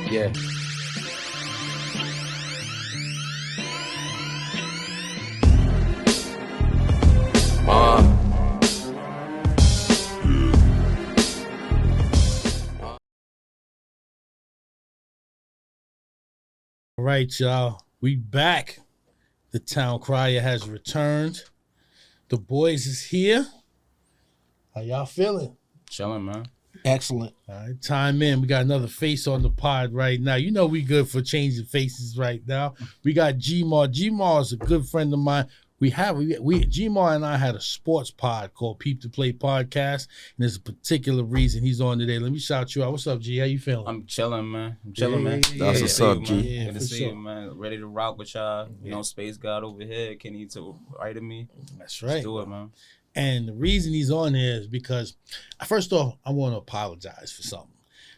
Yeah. All right, y'all. We back. The town crier has returned. The boys is here. How y'all feeling? Chilling, man. Excellent. All right, time in. We got another face on the pod right now. You know we good for changing faces right now. We got GMar. GMar is a good friend of mine. GMar and I had a sports pod called Peep to Play Podcast, and there's a particular reason he's on today. Let me shout you out. What's up, G? How you feeling? I'm chilling, man. I'm chilling, man. That's what's up, G. Yeah, Good to for see sure. you, man. Ready to rock with y'all. You know, Space God over here. Kenny to right of me. That's right. Let's do it, man. And the reason he's on here is because, first off, I want to apologize for something.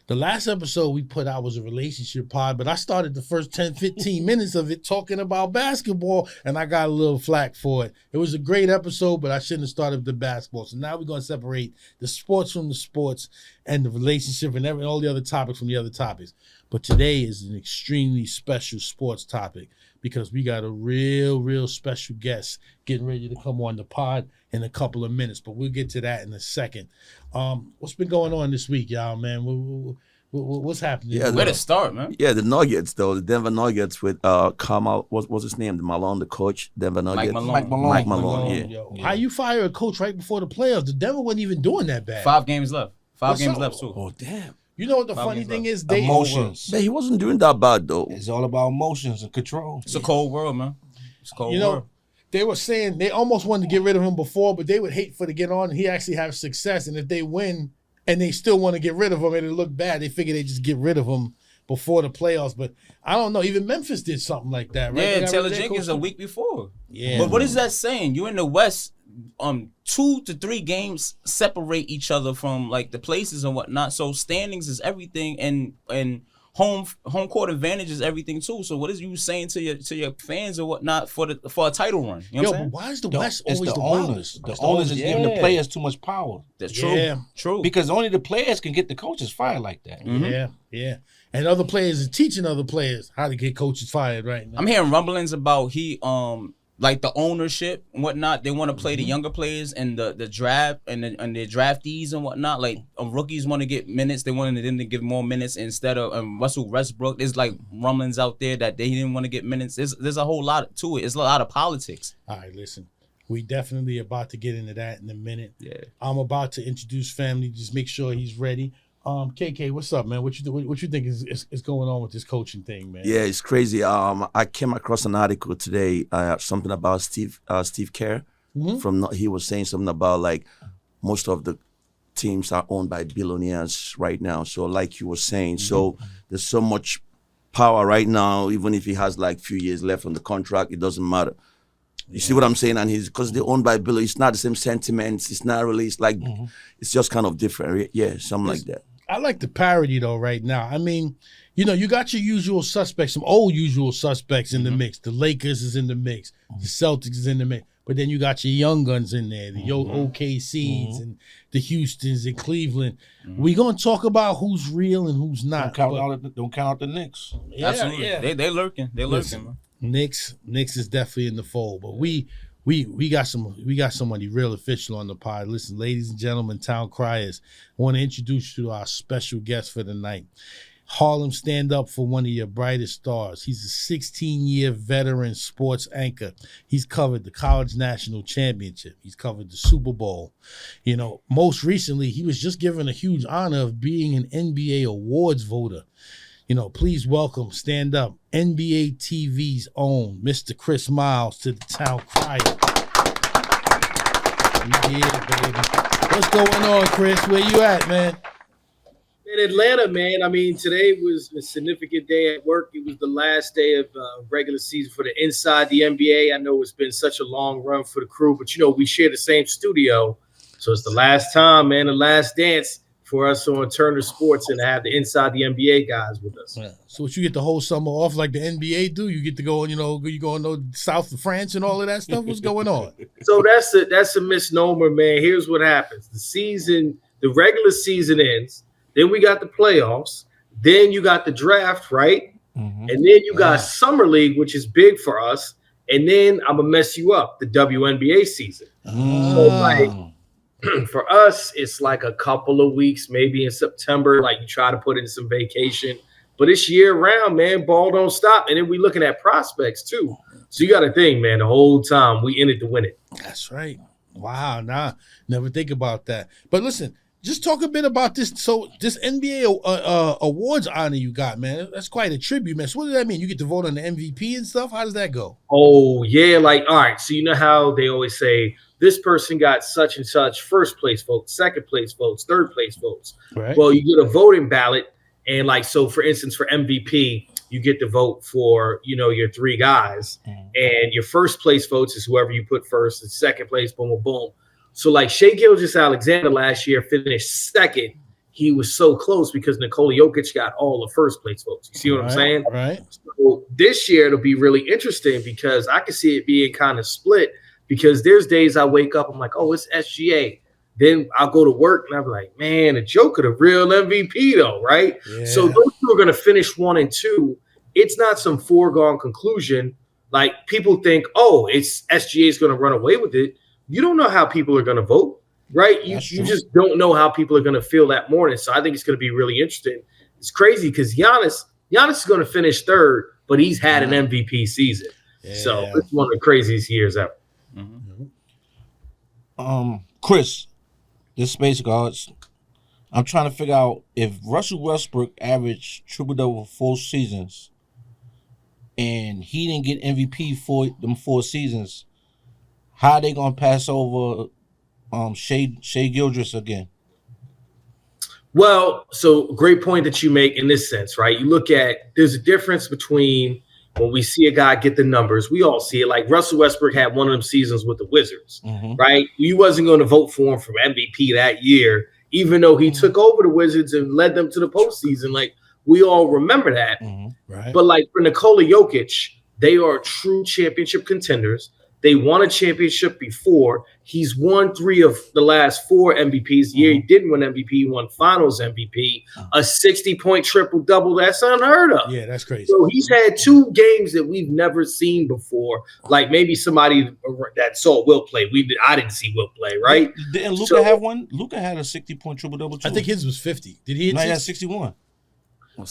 The last episode we put out was a relationship pod, but I started the first 10, 15 minutes of it talking about basketball, and I got a little flack for it. It was a great episode, but I shouldn't have started with the basketball. So now we're going to separate the sports from the sports and the relationship and all the other topics from the other topics. But today is an extremely special sports topic because we got a real special guest getting ready to come on the pod in a couple of minutes, but we'll get to that in a second. What's been going on this week, y'all, man? What's happening? Yeah, Where to start, man? Yeah, the Nuggets, though. The Denver Nuggets with Kamal, what's his name? The Malone, the coach, Denver Nuggets. Mike Malone, yeah. How you fire a coach right before the playoffs? The Denver wasn't even doing that bad. 5 games left. Five What's games up? left, too. Oh, damn. You know what the 5 funny games thing left. is? They Emotions. Yeah, he wasn't doing that bad, though. It's all about emotions and control. It's a cold world, man. It's a cold You know, world. they were saying they almost wanted to get rid of him before, but they would hate for to get on and he actually have success. And if they win and they still want to get rid of him and it look bad, they figure they just get rid of him before the playoffs. But I don't know. Even Memphis did something like that, right? Yeah, Taylor Jenkins a week before. Yeah. But what is that saying? You in the West, 2 to 3 games separate each other from like the places and whatnot. So standings is everything, and home court advantage is everything too. So what is you saying to your fans or whatnot for a title run? You know what I'm saying? But why is the West It's always the the owners. wildest? The owners is giving the players too much power. That's true. Yeah. True. Because only the players can get the coaches fired like that. Yeah. And other players are teaching other players how to get coaches fired right now. I'm hearing rumblings about like the ownership and whatnot. They want to play the younger players and the draft and the draftees and whatnot. Like rookies want to get minutes. They wanted them to give more minutes instead of Russell Westbrook. There's like rumblings out there that they didn't want to get minutes. There's a whole lot to it. It's a lot of politics. All right, listen. We definitely about to get into that in a minute. Yeah. I'm about to introduce family. Just make sure he's ready. KK, what's up, man? What you think is going on with this coaching thing, man? Yeah, it's crazy. I came across an article today, something about Steve Kerr. He was saying something about like most of the teams are owned by billionaires right now. So like you were saying, so there's so much power right now. Even if he has like few years left on the contract, it doesn't matter. You see what I'm saying? And because they're owned by billionaires, it's not the same sentiments. It's not really. It's like it's just kind of different. Yeah, something like that. I like the parody though right now. I mean, you know, you got your usual suspects, some old usual suspects in the mix. The Lakers is in the mix. The Celtics is in the mix. But then you got your young guns in there, the OKCs and the Houstons and Cleveland. We gonna talk about who's real and who's not. Don't count out the Knicks. Yeah, Absolutely. yeah. They lurking. They lurking, man. Knicks is definitely in the fold, but we got somebody real official on the pod. Listen, ladies and gentlemen, town criers, I want to introduce you to our special guest for the night. Harlem stand up for one of your brightest stars. He's a 16-year veteran sports anchor. He's covered the college national championship. He's covered the Super Bowl. You know, most recently, he was just given a huge honor of being an NBA awards voter. You know, please welcome, stand up, NBA TV's own Mr. Chris Miles to the town crier. Yeah, baby. What's going on, Chris? Where you at, man? In Atlanta, man. I mean, today was a significant day at work. It was the last day of regular season for the Inside the NBA. I know it's been such a long run for the crew, but, you know, we share the same studio. So it's the last time, man, the last dance for us on Turner Sports and to have the Inside the NBA guys with us. Yeah. So what, you get the whole summer off like the NBA do? You get to go, you know, you go in south of France and all of that stuff? What's going on? So that's a misnomer, man. Here's what happens. The regular season ends. Then we got the playoffs. Then you got the draft, right? Mm-hmm. And then you got Summer League, which is big for us. And then I'm gonna mess you up, the WNBA season. So like for us, it's like a couple of weeks, maybe in September. Like you try to put in some vacation, but it's year round, man. Ball don't stop. And then we looking at prospects too. So you got to think, man. The whole time we in it to win it. That's right. Wow. Nah, never think about that. But listen, just talk a bit about this. So this NBA awards honor you got, man. That's quite a tribute, man. So what does that mean? You get to vote on the MVP and stuff? How does that go? Oh, yeah. Like, all right. So you know how they always say this person got such and such first place votes, second place votes, third place votes. Right. Well, you get a voting ballot. And like, so for instance, for MVP, you get to vote for, you know, your three guys. And your first place votes is whoever you put first. And second place, boom, boom, boom. So like Shai Gilgeous-Alexander last year finished second. He was so close because Nikola Jokic got all the first place votes. You see what I'm saying? Right. So this year it'll be really interesting because I can see it being kind of split because there's days I wake up, I'm like, oh, it's SGA. Then I'll go to work and I'm like, man, the Joker, the real MVP though, right? Yeah. So those two are going to finish 1 and 2. It's not some foregone conclusion. Like people think, oh, it's SGA is going to run away with it. You don't know how people are going to vote, right? You just don't know how people are going to feel that morning. So I think it's going to be really interesting. It's crazy because Giannis is going to finish third, but he's had an MVP season. Yeah. So it's one of the craziest years ever. Chris, this Space Guards, I'm trying to figure out if Russell Westbrook averaged triple-double 4 seasons and he didn't get MVP for them 4 seasons, how are they going to pass over Shai Gilgeous again? Well, so great point that you make in this sense, right? You look at, there's a difference between when we see a guy get the numbers, we all see it. Like Russell Westbrook had one of them seasons with the Wizards, right? You wasn't going to vote for him for MVP that year, even though he took over the Wizards and led them to the postseason. Like we all remember that. Right. But like for Nikola Jokic, they are true championship contenders. They won a championship before. He's won 3 of the last 4 MVPs. The year he didn't win MVP, he won Finals MVP. A 60-point triple-double, that's unheard of. Yeah, that's crazy. So he's had 2 games that we've never seen before. Like maybe somebody that saw Will play. I didn't see Will play, right? Didn't Luka have one? Luka had a 60-point triple-double too. I think his was 50. Did he hit? No, he had 61.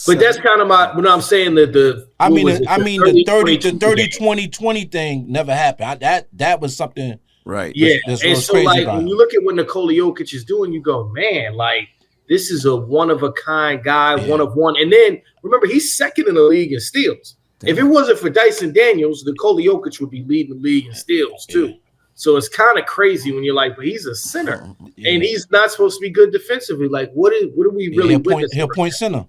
But that's kind of what I'm saying. The 30-20-20 thing never happened. That was something. Right. Yeah. That's and so like when you look at what Nikola Jokic is doing, you go, man, like this is a one of a kind guy, one of one. And then remember, he's second in the league in steals. Damn. If it wasn't for Dyson Daniels, Nikola Jokic would be leading the league in steals too. So it's kind of crazy when you're like, but he's a center and he's not supposed to be good defensively. Like, what are we really witnessing? He'll point center.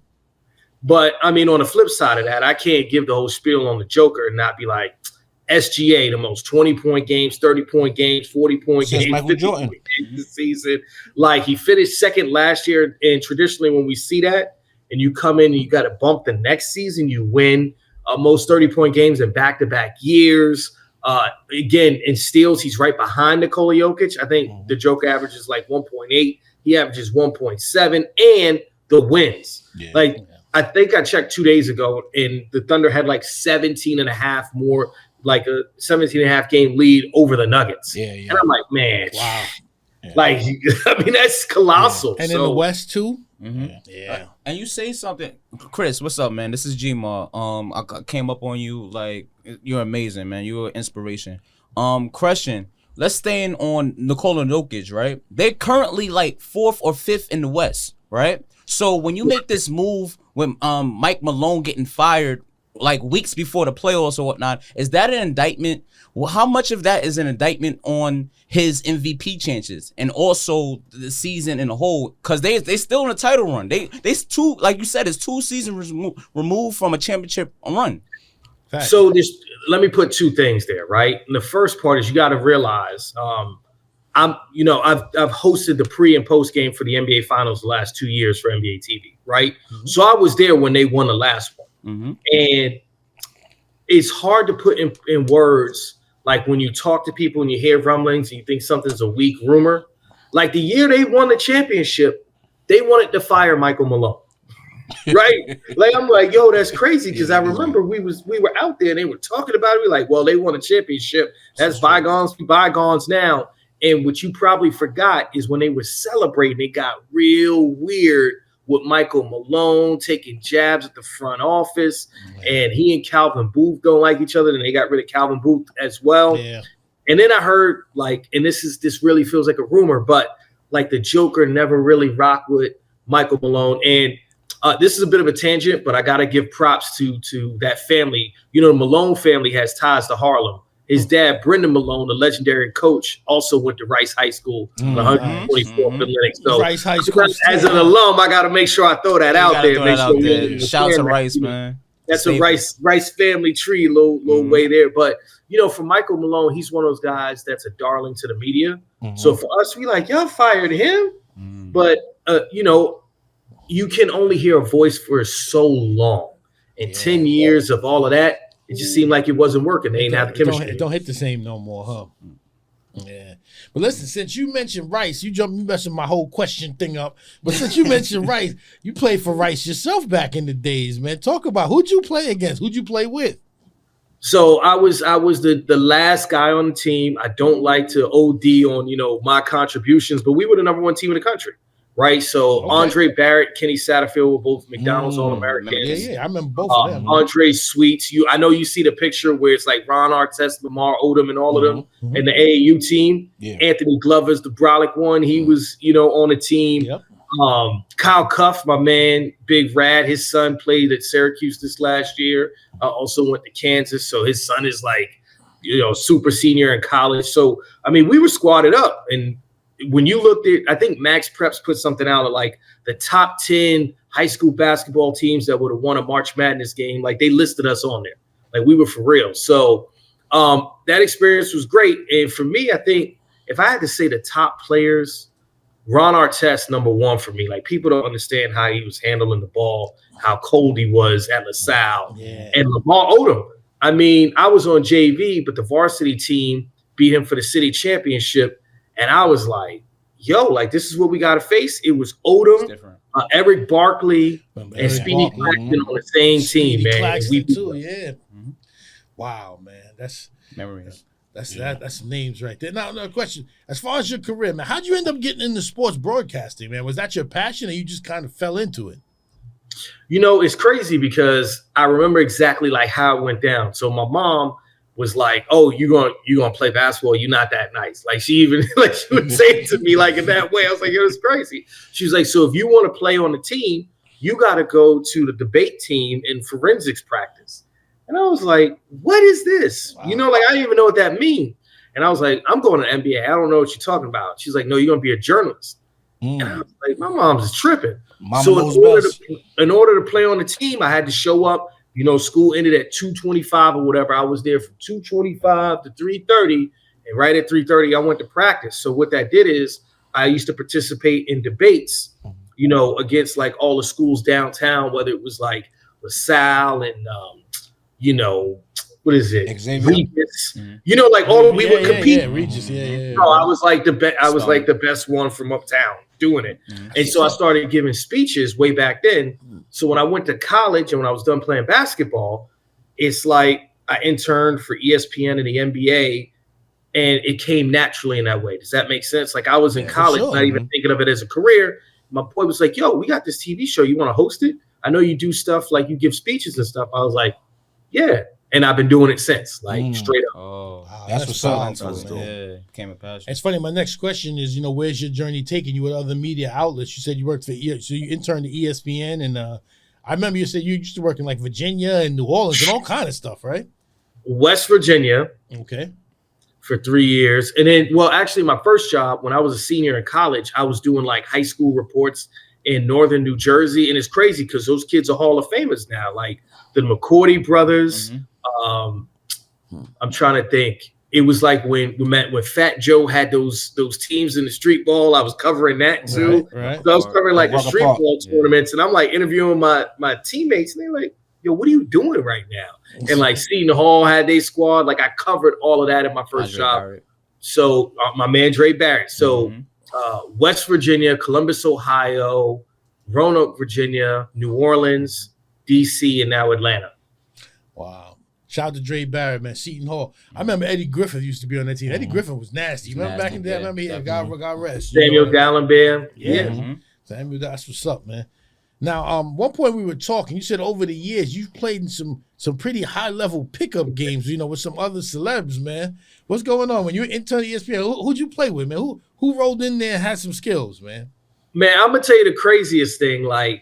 But I mean, on the flip side of that, I can't give the whole spiel on the Joker and not be like SGA, the most 20-point games, 30-point games, 40-point games, Michael Jordan this season. Like he finished second last year, and traditionally when we see that, and you come in and you got to bump the next season, you win most 30-point games in back-to-back years. Again, in steals, he's right behind Nikola Jokic. I think the Joker averages like 1.8. He averages 1.7, and the wins. I think I checked 2 days ago, and the Thunder had like 17 and a half more, like a 17 and a half game lead over the Nuggets. And I'm like, man, wow. Like, I mean, that's colossal. And in the West too? Yeah. And you say something, Chris, what's up, man? This is GMar. I came up on you, like, you're amazing, man. You're an inspiration. Question, let's stay in on Nikola Jokic, right? They're currently like 4th or 5th in the West, right? So when you make this move with Mike Malone getting fired like weeks before the playoffs or whatnot, is that an indictment? Well, how much of that is an indictment on his MVP chances and also the season in a whole? Because they still in a title run. They 2, like you said, it's 2 seasons removed from a championship run. Fact. So let me put 2 things there, right? And the first part is you got to realize I've hosted the pre and post game for the NBA Finals the last 2 years for NBA TV, right? So I was there when they won the last one, and it's hard to put in words. Like when you talk to people and you hear rumblings and you think something's a weak rumor. Like the year they won the championship, they wanted to fire Michael Malone. Right? Like I'm like, yo, that's crazy because I remember we were out there and they were talking about it. We like, well, they won a championship. That's bygones be bygones now. And what you probably forgot is when they were celebrating, it got real weird with Michael Malone taking jabs at the front office, and he and Calvin Booth don't like each other, and they got rid of Calvin Booth as well. Yeah. And then I heard like, and this really feels like a rumor, but like the Joker never really rocked with Michael Malone. And this is a bit of a tangent, but I got to give props to that family. You know, the Malone family has ties to Harlem. His dad, Brendan Malone, the legendary coach, also went to Rice High School, 124th Atlantic. So, Rice High School, as an alum, I got to make sure I throw that out there. Shout out to Rice, man. That's a Rice family tree, little way there. But you know, for Michael Malone, he's one of those guys that's a darling to the media. So for us, we like, y'all fired him, but you know, you can only hear a voice for so long. In 10 years of all of that, it just seemed like it wasn't working. They ain't have the chemistry. It don't hit the same no more, huh? Yeah. But listen, since you mentioned Rice, you messing my whole question thing up. But since you mentioned Rice, you played for Rice yourself back in the days, man. Talk about who'd you play against? Who'd you play with? So I was the last guy on the team. I don't like to OD on, you know, my contributions, but we were the number one team in the country. Right, so Andre Barrett, Kenny Satterfield were both McDonald's All-Americans. Yeah, I remember both of them. Andre Sweets, I know you see the picture where it's like Ron Artest, Lamar Odom, and all of them, and the AAU team. Yeah. Anthony Glover's the brolic one. He was, you know, on the team. Yep. Kyle Cuff, my man, Big Rad, his son played at Syracuse this last year. Also went to Kansas, so his son is like, you know, super senior in college. So I mean, we were squadded up, and when you looked at, I think Max Preps put something out of like the top 10 high school basketball teams that would have won a March Madness game. Like they listed us on there. Like we were for real. So that experience was great. And for me, I think if I had to say the top players, Ron Artest, number one for me. Like people don't understand how he was handling the ball, how cold he was at LaSalle. And Lamar Odom. I mean, I was on JV, but the varsity team beat him for the city championship. And I was like, yo, like, this is what we got to face. It was Odom, Eric Barkley, and Speedy Claxton on the same team, man. Claxton too, yeah. Wow, man. That's memories. That's some names right there. Now, question. As far as your career, man, how'd you end up getting into sports broadcasting, man? Was that your passion or you just kind of fell into it? You know, it's crazy because I remember exactly like how it went down. So my mom was like, "Oh, you gonna play basketball? You're not that nice." Like she even like she would say it to me like in that way. I was like, "It was crazy." She was like, "So if you want to play on the team, you got to go to the debate team in forensics practice." And I was like, "What is this?" Wow. You know, like I didn't even know what that means. And I was like, "I'm going to NBA. I don't know what you're talking about." She's like, "No, you're gonna be a journalist." And I was like, "My mom's is tripping." So in order to play on the team, I had to show up. You know, school ended at 2:25 or whatever. I was there from 2:25 to 3:30, and right at 3:30, I went to practice. So what that did is I used to participate in debates, you know, against like all the schools downtown, whether it was like LaSalle and, you know, what is it? Regis. You know, like all we would compete. Yeah, Regis. Yeah. So I was like the best. I was like the best one from uptown doing it. And so I started giving speeches way back then. So when I went to college and when I was done playing basketball, it's like I interned for ESPN and the NBA, and it came naturally in that way. Does that make sense? Like I was in college, not even thinking of it as a career. My boy was like, "Yo, we got this TV show. You want to host it? I know you do stuff like you give speeches and stuff." I was like, "Yeah." And I've been doing it since, like straight up. Oh, wow, that's what's up. Yeah, came a passion. It's funny. My next question is, you know, where's your journey taking you with other media outlets? You said you worked for, so you interned at ESPN, and I remember you said you used to work in like Virginia and New Orleans and all kind of stuff, right? West Virginia. Okay. For 3 years, and then, well, actually, my first job when I was a senior in college, I was doing like high school reports in northern New Jersey, and it's crazy because those kids are Hall of Famers now, like the McCourty brothers. I'm trying to think. It was like when Fat Joe had those teams in the street ball. I was covering that too. Right. So I was covering like the street ball tournaments, and I'm like interviewing my teammates, and they're like, "Yo, what are you doing right now?" And like Seton Hall had their squad. Like I covered all of that in my first job. Barrett. So my man Dre Barrett. So West Virginia, Columbus, Ohio, Roanoke, Virginia, New Orleans, DC, and now Atlanta. Wow. Shout out to Dre Barrett, man. Seton Hall. I remember Eddie Griffin used to be on that team. Eddie Griffin was nasty. Remember back in the day? I remember he had God rest. Samuel Dallenberg. Yeah. Samuel, that's what's up, man. Now, one point we were talking, you said over the years you've played in some pretty high level pickup games, with some other celebs, man. What's going on when you're intern at ESPN? Who'd you play with, man? Who rolled in there and had some skills, man? Man, I'm gonna tell you the craziest thing. Like,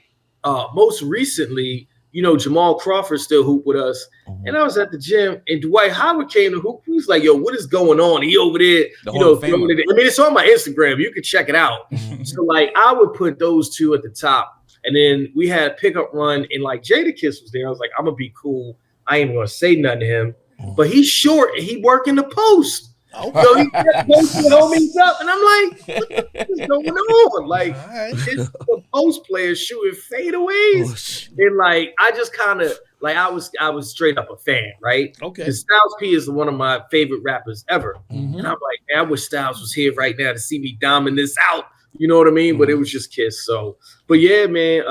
most recently, Jamal Crawford still hooped with us, and I was at the gym, and Dwight Howard came to hoop. He was like, "Yo, what is going on?" He over there, throwing it. I mean, it's on my Instagram. You can check it out. So, like, I would put those two at the top. And then we had a pickup run, and like Jadakiss was there. I was like, I'm gonna be cool. I ain't gonna say nothing to him. But he's short and he working the post. So he kept posting homies up, and I'm like, what is going on? Like, it's the post players shooting fadeaways, and like I just kind of like I was straight up a fan, right? Okay. Because Styles P is one of my favorite rappers ever, and I'm like, man, I wish Styles was here right now to see me doming this out. You know what I mean? But it was just Kiss. So, but yeah, man,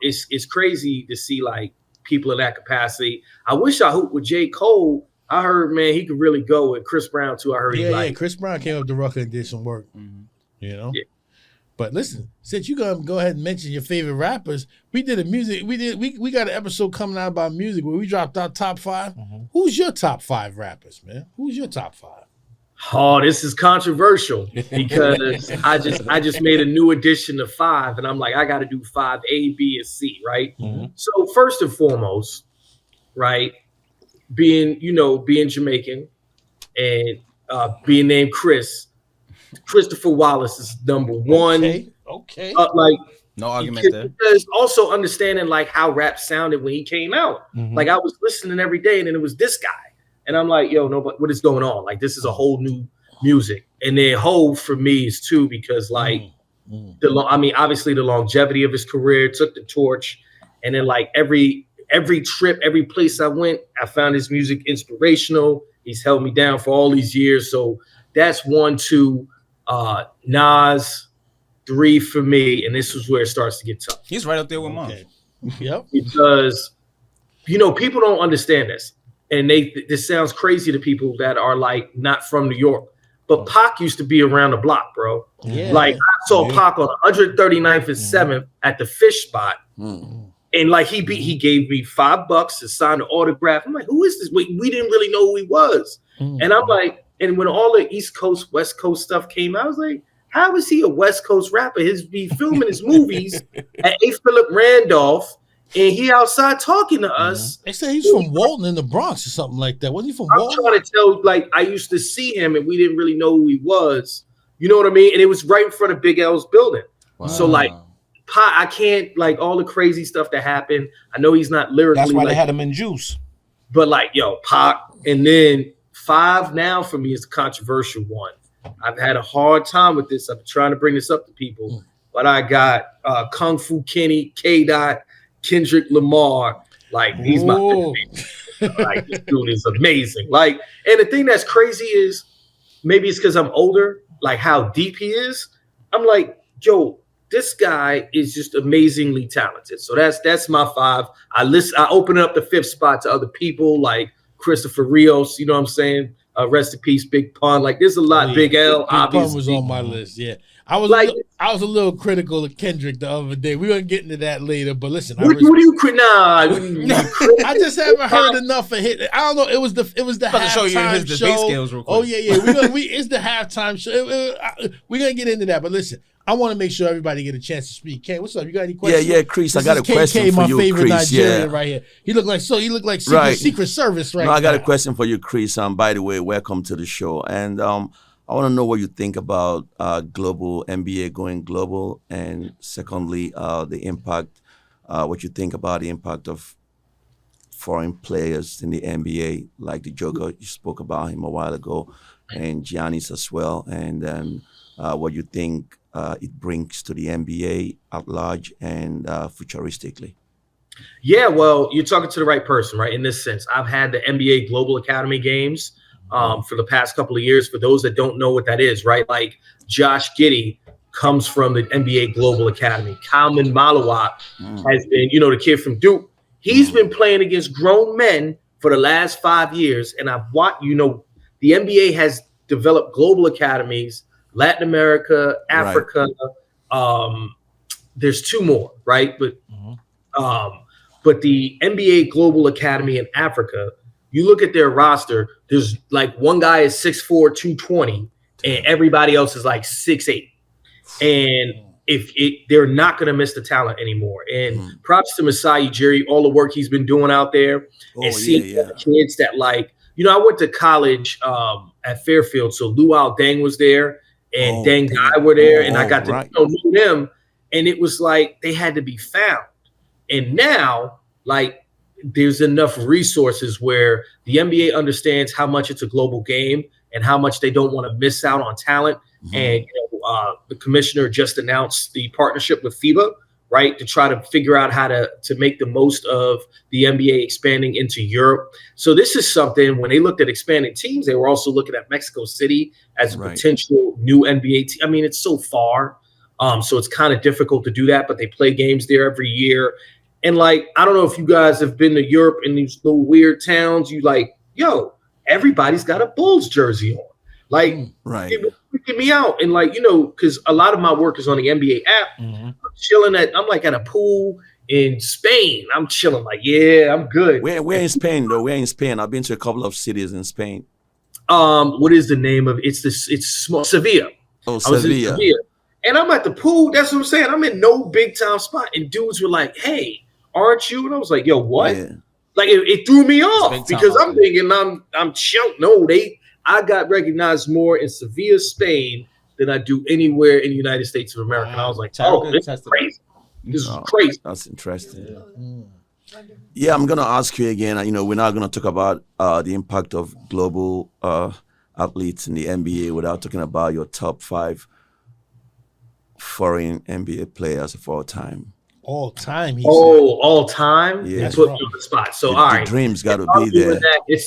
it's crazy to see like people in that capacity. I wish I hooped with J. Cole. I heard, man, he could really go with Chris Brown too. I heard Chris Brown came up to Rucker and did some work. Yeah. But listen, since you're gonna go ahead and mention your favorite rappers, we got an episode coming out about music where we dropped our top 5. Who's your top 5 rappers, man? Who's your top 5? Oh, this is controversial because I just made a new addition to 5, and I'm like, I got to do 5 A, B, and C, right? So first and foremost, right, being Jamaican and being named Christopher Wallace is number 1. Okay. Like, no argument there. Because also understanding like how rap sounded when he came out. Like I was listening every day, and then it was this guy. And I'm like, yo, no, but what is going on? Like, this is a whole new music. And then Hov for me is too, because like, obviously the longevity of his career took the torch. And then like every trip, every place I went, I found his music inspirational. He's held me down for all these years. So that's 1, 2, Nas, 3 for me. And this is where it starts to get tough. He's right up there with mine. Yep. Because, people don't understand this. And this sounds crazy to people that are like not from New York, but Pac used to be around the block, bro. Yeah. Like I saw Pac on 139th and 7th at the fish spot, and like he gave me $5 to sign an autograph. I'm like, who is this? We didn't really know who he was, and I'm like, and when all the East Coast, West Coast stuff came, I was like, how is he a West Coast rapper? Be filming his movies at A. Philip Randolph. And he outside talking to us. They say he's from Walton in the Bronx or something like that. Wasn't he from Walton? I'm trying to tell, like, I used to see him and we didn't really know who he was. You know what I mean? And it was right in front of Big L's building. Wow. So, like, I can't, like, all the crazy stuff that happened. I know he's not lyrically. That's why they had him in Juice. But, like, yo, Pac. And then 5 now for me is a controversial one. I've had a hard time with this. I'm trying to bring this up to people. But I got Kung Fu Kenny, K-Dot, Kendrick Lamar, like he's my favorite. Like this dude is amazing. Like, and the thing that's crazy is maybe it's because I'm older, like how deep he is. I'm like, yo, this guy is just amazingly talented. So that's my 5. I open up the 5th spot to other people like Christopher Rios, you know what I'm saying? Rest in peace, Big Pun. Like there's a lot. Big L, Big obviously. Pun was on my list, yeah. I was a little critical of Kendrick the other day. We're gonna get into that later, but listen, what do you critical? I just haven't heard enough of hit. I don't know. It was the halftime show. You his debate skills real quick. Oh yeah. It's the halftime show. We're gonna get into that, but listen, I want to make sure everybody get a chance to speak. Kay, what's up? You got any questions? Yeah, Chris. I got a question for you, my favorite Chris. Nigerian right here. He looked like Secret Service right now. I got a question for you, Chris. By the way, welcome to the show. And I want to know what you think about global NBA going global, and secondly, the impact. What you think about the impact of foreign players in the NBA, like the Joker. You spoke about him a while ago, and Giannis as well. And then what you think it brings to the NBA at large and futuristically. Yeah, well, you're talking to the right person, right? In this sense, I've had the NBA Global Academy games for the past couple of years. For those that don't know what that is, right? Like Josh Giddey comes from the NBA Global Academy. Kalman Malawat has been, the kid from Duke. He's been playing against grown men for the last 5 years. And I've watched, the NBA has developed global academies, Latin America, Africa. Right. There's 2 more, right? But the NBA Global Academy in Africa, you look at their roster, there's like one guy is 6'4", 220, and everybody else is like 6'8". And they're not going to miss the talent anymore. And props to Masai Ujiri, all the work he's been doing out there, and seeing kids that I went to college at Fairfield, so Luau Deng was there, and Deng Guy were there, and I got to know them, and it was like they had to be found. And now, there's enough resources where the NBA understands how much it's a global game and how much they don't want to miss out on talent. And the commissioner just announced the partnership with FIBA, right, to try to figure out how to make the most of the NBA expanding into Europe. So this is something, when they looked at expanding teams, they were also looking at Mexico City as a potential new NBA team. I mean, it's so far, so it's kind of difficult to do that, but they play games there every year. And I don't know if you guys have been to Europe in these little weird towns, everybody's got a Bulls jersey on. It was freaking me out. And because a lot of my work is on the NBA app, I'm chilling I'm at a pool in Spain. I'm chilling I'm good. Where in Spain though? Where in Spain? I've been to a couple of cities in Spain. What is the name of it? It's small, Sevilla. Oh, I was in Sevilla. And I'm at the pool. That's what I'm saying. I'm in no big time spot. And dudes were like, hey, aren't you? And I was like, yo, what? Yeah. It threw me off because I'm thinking I'm chill. No, I got recognized more in Sevilla, Spain than I do anywhere in the United States of America. And I was like, this is crazy. This is crazy. That's interesting. Yeah, I'm going to ask you again. We're not going to talk about the impact of global athletes in the NBA without talking about your top 5 foreign NBA players of all time. All time. All time. Yeah, that's put me on the spot. So all right, the dreams got to be there.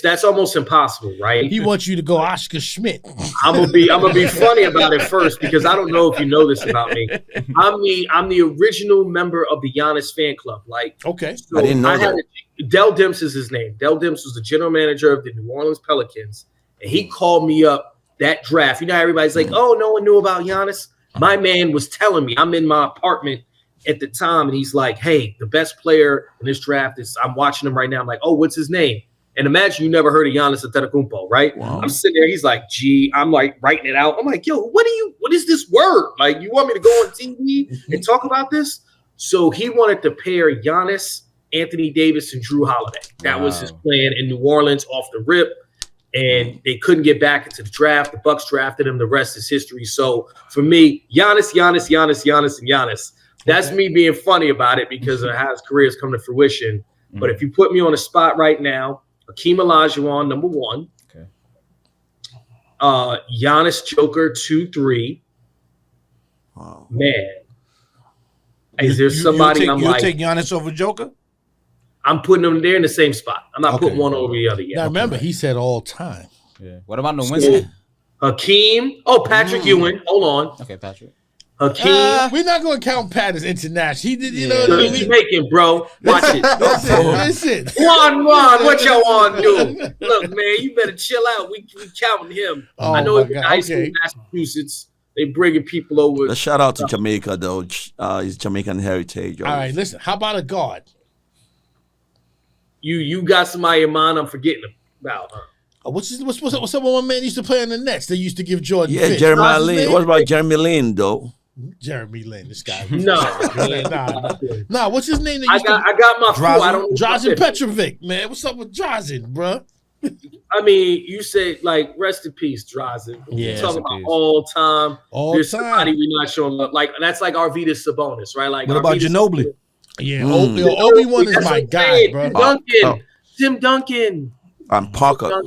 That's almost impossible, right? He wants you to go Oscar Schmidt. I'm gonna be funny about it first because I don't know if you know this about me. I'm the original member of the Giannis fan club. Okay, so I didn't know that. Dell Demps is his name. Dell Demps was the general manager of the New Orleans Pelicans, and he called me up that draft. How everybody's like, oh, no one knew about Giannis. My man was telling me. I'm in my apartment at the time, and he's like, hey, the best player in this draft is, I'm watching him right now. I'm like, oh, what's his name? And imagine you never heard of Giannis Antetokounmpo, right? Wow. I'm sitting there. He's like, gee, I'm writing it out. I'm like, yo, what is this word? You want me to go on TV and talk about this? So he wanted to pair Giannis, Anthony Davis, and Drew Holiday. That was his plan in New Orleans off the rip. And they couldn't get back into the draft. The Bucks drafted him. The rest is history. So for me, Giannis, and Giannis. That's me being funny about it because of how his career has come to fruition. But if you put me on a spot right now, Hakeem Olajuwon, number 1. Okay. Giannis Joker 2-3. Wow. Man. Is there somebody you'll take Giannis over Joker? I'm putting them there in the same spot. I'm not putting one over the other yet. Now remember, he said all time. Yeah. What about Nowinski? Hakeem. Oh, Patrick Ewing. Hold on. Okay, Patrick. Hakeem. We're not going to count Pat as international. He did, He's making, bro. Watch it. Listen. Juan, what y'all want to do? Look, man, you better chill out. We counting him. Oh, I know it's high school in Massachusetts. They bringing people over. A shout out to Jamaica, though. His Jamaican heritage. All right, listen. How about a guard? You got somebody in mind I'm forgetting about, huh? What's up with my man used to play on the Nets? They used to give Jordan. Yeah, Jeremy Lin. What about Jeremy Lin, though? Jeremy Lin, this guy. Nah. What's his name? I got my crew. I don't know. Drazen Petrovic, man. What's up with Drazen, bro? I mean, you say rest in peace, Drazen. Yeah, talking about all time. There's somebody we're not showing love. That's like Arvydas Sabonis, right? What about Ginobili? Yeah, Obi-Wan is my guy, bro. Tim Duncan. And Parker.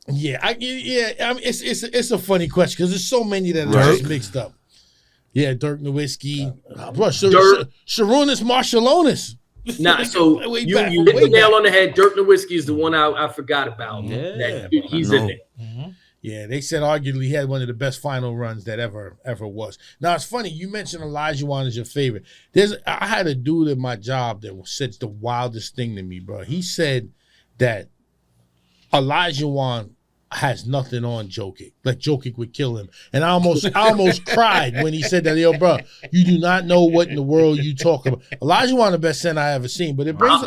Yeah, it's a funny question because there's so many that are just mixed up. Yeah, Dirk Nowitzki, bro. Sharunas Marshallonis. Nah, so you hit the nail on the head. Dirk Nowitzki is the one I forgot about. Yeah, he's in there. Yeah, they said arguably he had one of the best final runs that ever was. Now it's funny you mentioned Olajuwon as your favorite. I had a dude at my job that said the wildest thing to me, bro. He said that Olajuwon has nothing on Jokic. Like Jokic would kill him. And I almost cried when he said that. Yo, bro, you do not know what in the world you talk about. Olajuwon the best center I ever seen, but it brings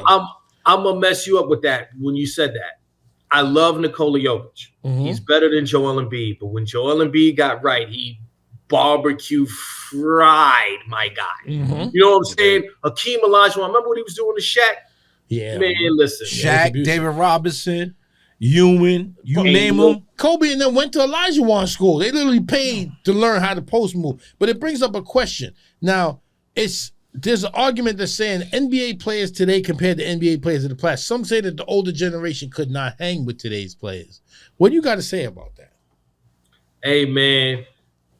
I'm gonna mess you up with that when you said that. I love Nikola Jokic. Mm-hmm. He's better than Joel Embiid, but when Joel Embiid got right, he barbecue fried my guy. Mm-hmm. You know what I'm saying? Hakeem Olajuwon, remember what he was doing to Shaq? Yeah. Man, listen. Shaq, David Robinson, Ewing, you name them. Kobe and them went to Olajuwon school. They literally paid to learn how to post move. But it brings up a question. Now, there's an argument that's saying NBA players today compared to NBA players of the past. Some say that the older generation could not hang with today's players. What do you got to say about that? Hey, man,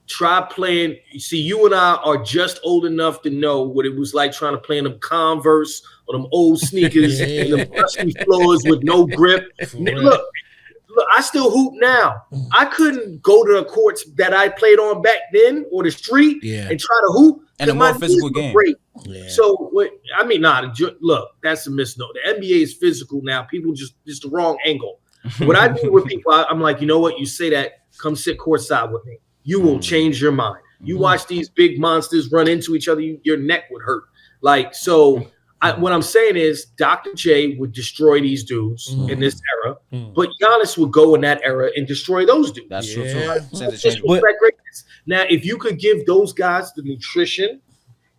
try playing. You see, you and I are just old enough to know what it was like trying to play in them Converse or them old sneakers and the dusty floors with no grip. Look, I still hoop now. I couldn't go to the courts that I played on back then or the street and try to hoop. And a more physical game. Yeah. So, look, that's a misnomer. The NBA is physical now. People just the wrong angle. What I do with people, I'm like, you know what? You say that, come sit courtside with me. You will change your mind. You watch these big monsters run into each other, your neck would hurt. Like, so what I'm saying is Dr. J would destroy these dudes in this era, but Giannis would go in that era and destroy those dudes. That's true. Now, if you could give those guys the nutrition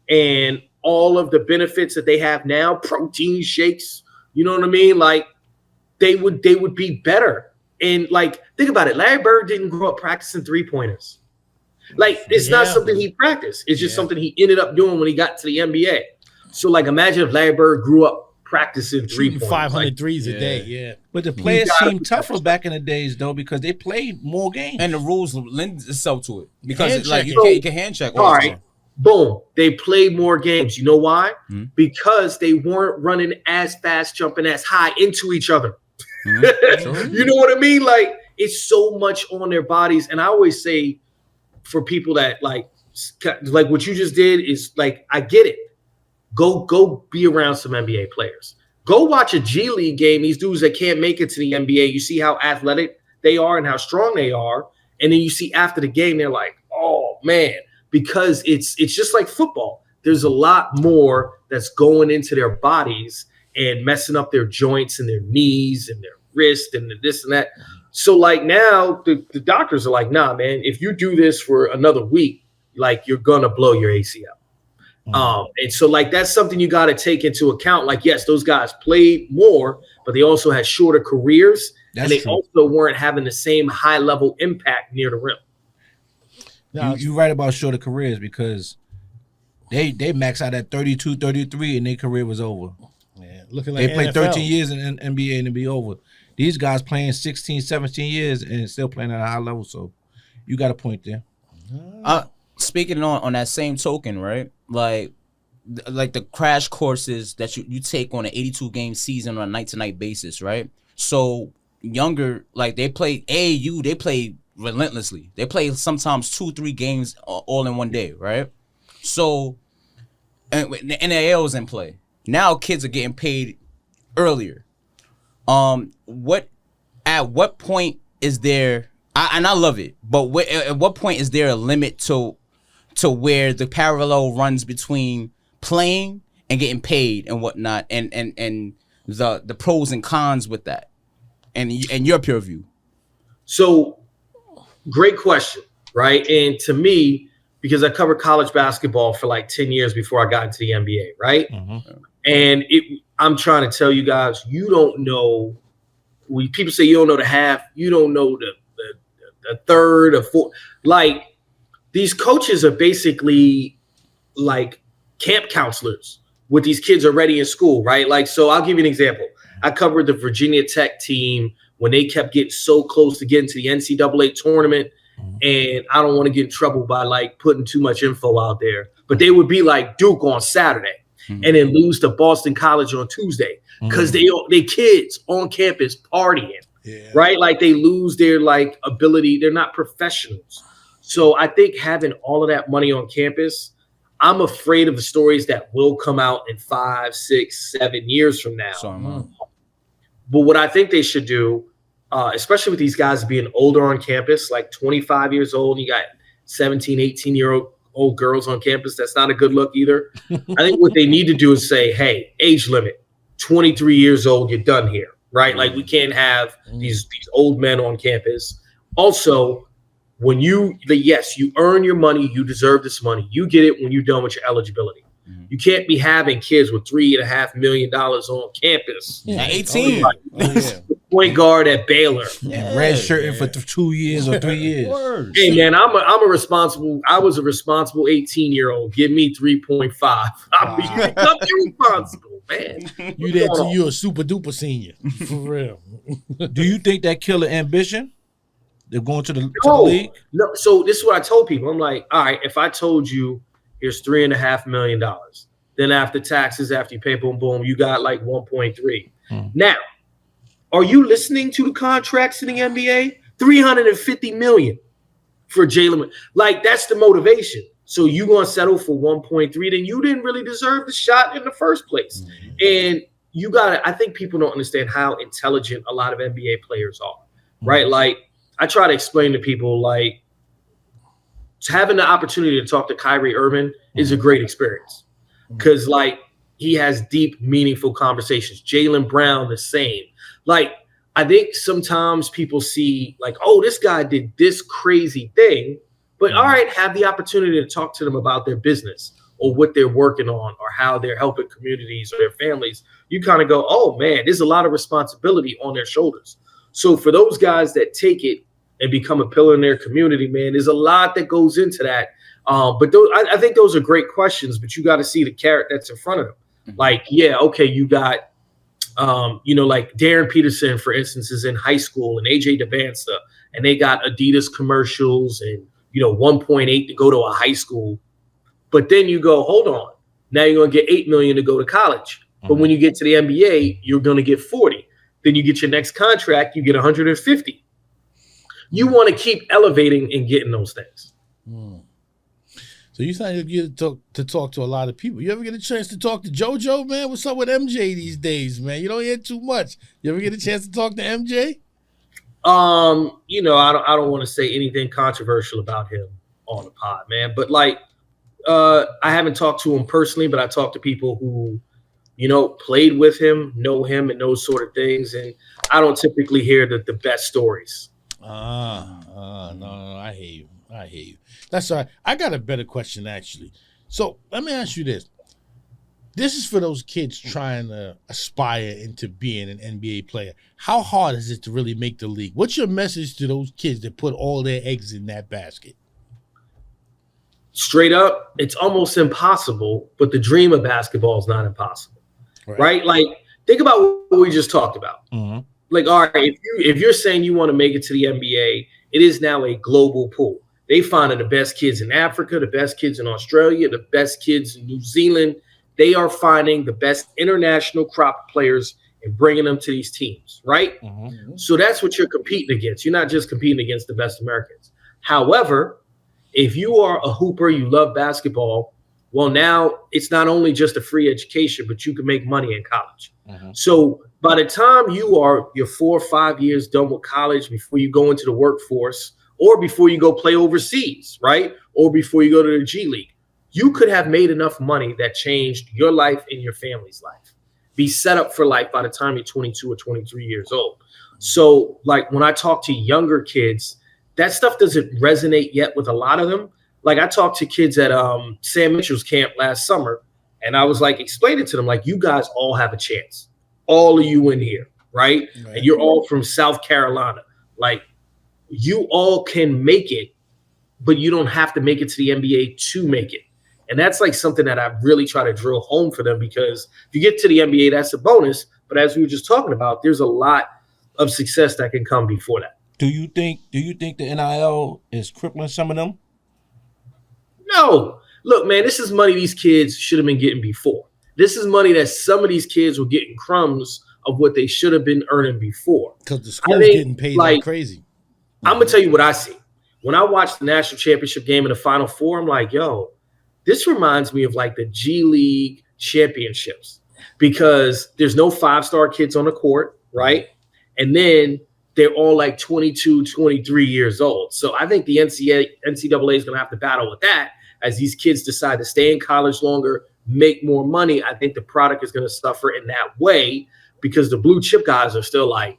and all of the benefits that they have now, protein shakes, you know what I mean? Like, they would be better. And like, think about it. Larry Bird didn't grow up practicing 3-pointers. Like, it's not something he practiced. It's just something he ended up doing when he got to the NBA. So, like, imagine if Larry Bird grew up practicing 3-pointers. 500 threes a day, yeah. But the players seemed tougher back in the days, though, because they played more games. And the rules lend itself to it. Because, you can hand check all right. Boom. They played more games. You know why? Because they weren't running as fast, jumping as high into each other. You know what I mean? Like, it's so much on their bodies. And I always say for people that like what you just did is like, I get it. Go be around some NBA players. Go watch a G League game. These dudes that can't make it to the NBA, you see how athletic they are and how strong they are. And then you see after the game, they're like, oh, man, because it's just like football. There's a lot more that's going into their bodies and messing up their joints and their knees and their wrist and this and that. So, like, now the doctors are like, nah, man, if you do this for another week, like, you're going to blow your ACL. And so, like, that's something you got to take into account. Like, yes, those guys played more, but they also had shorter careers. And they also weren't having the same high level impact near the rim. You're right about shorter careers because they max out at 32, 33 and their career was over. Yeah, looking like they played 13 years in NBA and it'd be over. These guys playing 16, 17 years and still playing at a high level. So you got a point there. Speaking on that same token, right? Like the crash courses that you take on an 82-game season on a night-to-night basis, right? So younger, like they play AAU, they play relentlessly. They play sometimes 2-3 games all in one day, right? So and the NAL is in play. Now kids are getting paid earlier. At what point is there? And I love it, but at what point is there a limit to where the parallel runs between playing and getting paid and whatnot, and the pros and cons with that, and your pure view? So, great question, right? And to me, because I covered college basketball for like 10 years before I got into the NBA, right? And I'm trying to tell you guys, you don't know. When people say you don't know the half, you don't know the third or fourth. Like, these coaches are basically like camp counselors with these kids already in school, right? Like, so I'll give you an example. I covered the Virginia Tech team when they kept getting so close to getting to the NCAA tournament. And I don't want to get in trouble by like putting too much info out there, but they would be like Duke on Saturday and then lose to Boston College on Tuesday because they kids on campus partying. right? Like they lose their like ability. They're not professionals. So I think having all of that money on campus, I'm afraid of the stories that will come out in 5, 6, 7 years from now. But what I think they should do, especially with these guys being older on campus, like 25 years old, you got 17, 18-year-old girls on campus. That's not a good look either. I think what they need to do is say, hey, age limit, 23 years old, you're done here, right? Like we can't have these old men on campus. Also, when you earn your money, you deserve this money. You get it when you're done with your eligibility. You can't be having kids with $3.5 million on campus. At 18. Point guard at Baylor. And red shirting for 2 years or 3 years. Hey man, I was a responsible 18-year-old. Give me 3.5. I'm irresponsible, man. You a super duper senior. For real. Do you think that killer ambition? They're going to the league? No, so this is what I told people. I'm like, all right, if I told you here's $3.5 million, then after taxes, after you pay boom boom, you got like 1.3. Now, are you listening to the contracts in the NBA? $350 million for Jalen. Like that's the motivation. So you gonna settle for 1.3? Then you didn't really deserve the shot in the first place. And you gotta. I think people don't understand how intelligent a lot of NBA players are, right? Like I try to explain to people, like having the opportunity to talk to Kyrie Irving is a great experience because like he has deep, meaningful conversations. Jaylen Brown, the same. Like, I think sometimes people see like, oh, this guy did this crazy thing, but all right, have the opportunity to talk to them about their business or what they're working on or how they're helping communities or their families. You kind of go, oh man, there's a lot of responsibility on their shoulders. So for those guys that take it and become a pillar in their community, man, there's a lot that goes into that. But those, I think those are great questions, but you got to see the carrot that's in front of them. Like, yeah, okay, you got, like Darren Peterson, for instance, is in high school and AJ Devanza, and they got Adidas commercials and, 1.8 to go to a high school. But then you go, hold on, now you're going to get $8 million to go to college. But when you get to the NBA, you're going to get 40. Then you get your next contract, you get 150. You want to keep elevating and getting those things. So you said you get to talk to a lot of people. You ever get a chance to talk to JoJo, man? What's up with MJ these days, man? You don't hear too much. You ever get a chance to talk to MJ? I don't want to say anything controversial about him on the pod, man. But like, I haven't talked to him personally, but I talked to people who, played with him, know him, and those sort of things. And I don't typically hear the best stories. No, I hear you. That's all right. I got a better question, actually. So let me ask you this. This is for those kids trying to aspire into being an NBA player. How hard is it to really make the league? What's your message to those kids that put all their eggs in that basket? Straight up, it's almost impossible, but the dream of basketball is not impossible, right? Like, think about what we just talked about. Like, all right, if you're saying you want to make it to the NBA, it is now a global pool. They finding the best kids in Africa, the best kids in Australia, the best kids in New Zealand. They are finding the best international crop of players and bringing them to these teams, right? So that's what you're competing against. You're not just competing against the best Americans. However, if you are a hooper, you love basketball, well, now it's not only just a free education, but you can make money in college. So by the time you're 4 or 5 years done with college, before you go into the workforce, or before you go play overseas, right? Or before you go to the G League, you could have made enough money that changed your life and your family's life. Be set up for life by the time you're 22 or 23 years old. So like when I talk to younger kids, that stuff doesn't resonate yet with a lot of them. Like I talked to kids at Sam Mitchell's camp last summer, and I was like explaining to them, like, you guys all have a chance. All of you in here, right? And you're all from South Carolina. Like, you all can make it, but you don't have to make it to the NBA to make it. And that's like something that I really try to drill home for them, because if you get to the NBA, that's a bonus. But as we were just talking about, there's a lot of success that can come before that. Do you think the NIL is crippling some of them? No. Look, man, this is money these kids should have been getting before. This is money that some of these kids were getting crumbs of what they should have been earning before. Because the school's getting paid like crazy. I'm going to tell you what I see. When I watch the national championship game in the Final Four, I'm like, yo, this reminds me of like the G League championships because there's no 5-star kids on the court, right? And then they're all like 22, 23 years old. So I think the NCAA is going to have to battle with that as these kids decide to stay in college longer, make more money. I think the product is going to suffer in that way because the blue chip guys are still like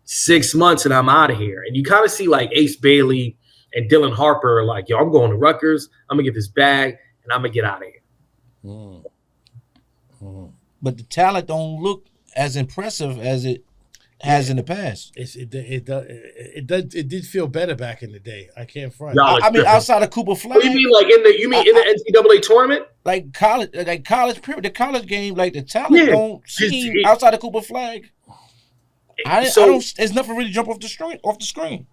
6 months and I'm out of here. And you kind of see like Ace Bailey and Dylan Harper are like, yo, I'm going to Rutgers. I'm going to get this bag and I'm going to get out of here. But the talent don't look as impressive as it has in the past. It did feel better back in the day. I can't front. I mean, outside of Cooper Flag. What do you mean, like in the NCAA tournament? Like college period, the college game, like the talent don't seem outside of Cooper Flag. I don't. There's nothing really jump off the screen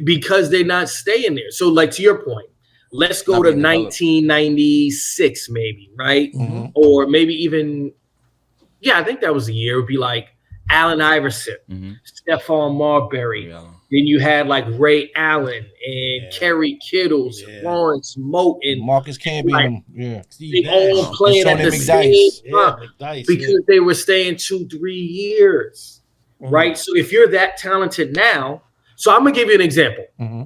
because they're not staying there. So, like to your point, let's go to 1996, maybe, right? Mm-hmm. Or maybe even, I think that was the year. It would be like Allen Iverson, Stephon Marbury. Yeah. Then you had like Ray Allen and Kerry Kittles, Lawrence Moten, Marcus Camby. Like, they all playing at the same time because they were staying 2-3 years. Right. So if you're that talented now, so I'm gonna give you an example. Mm-hmm.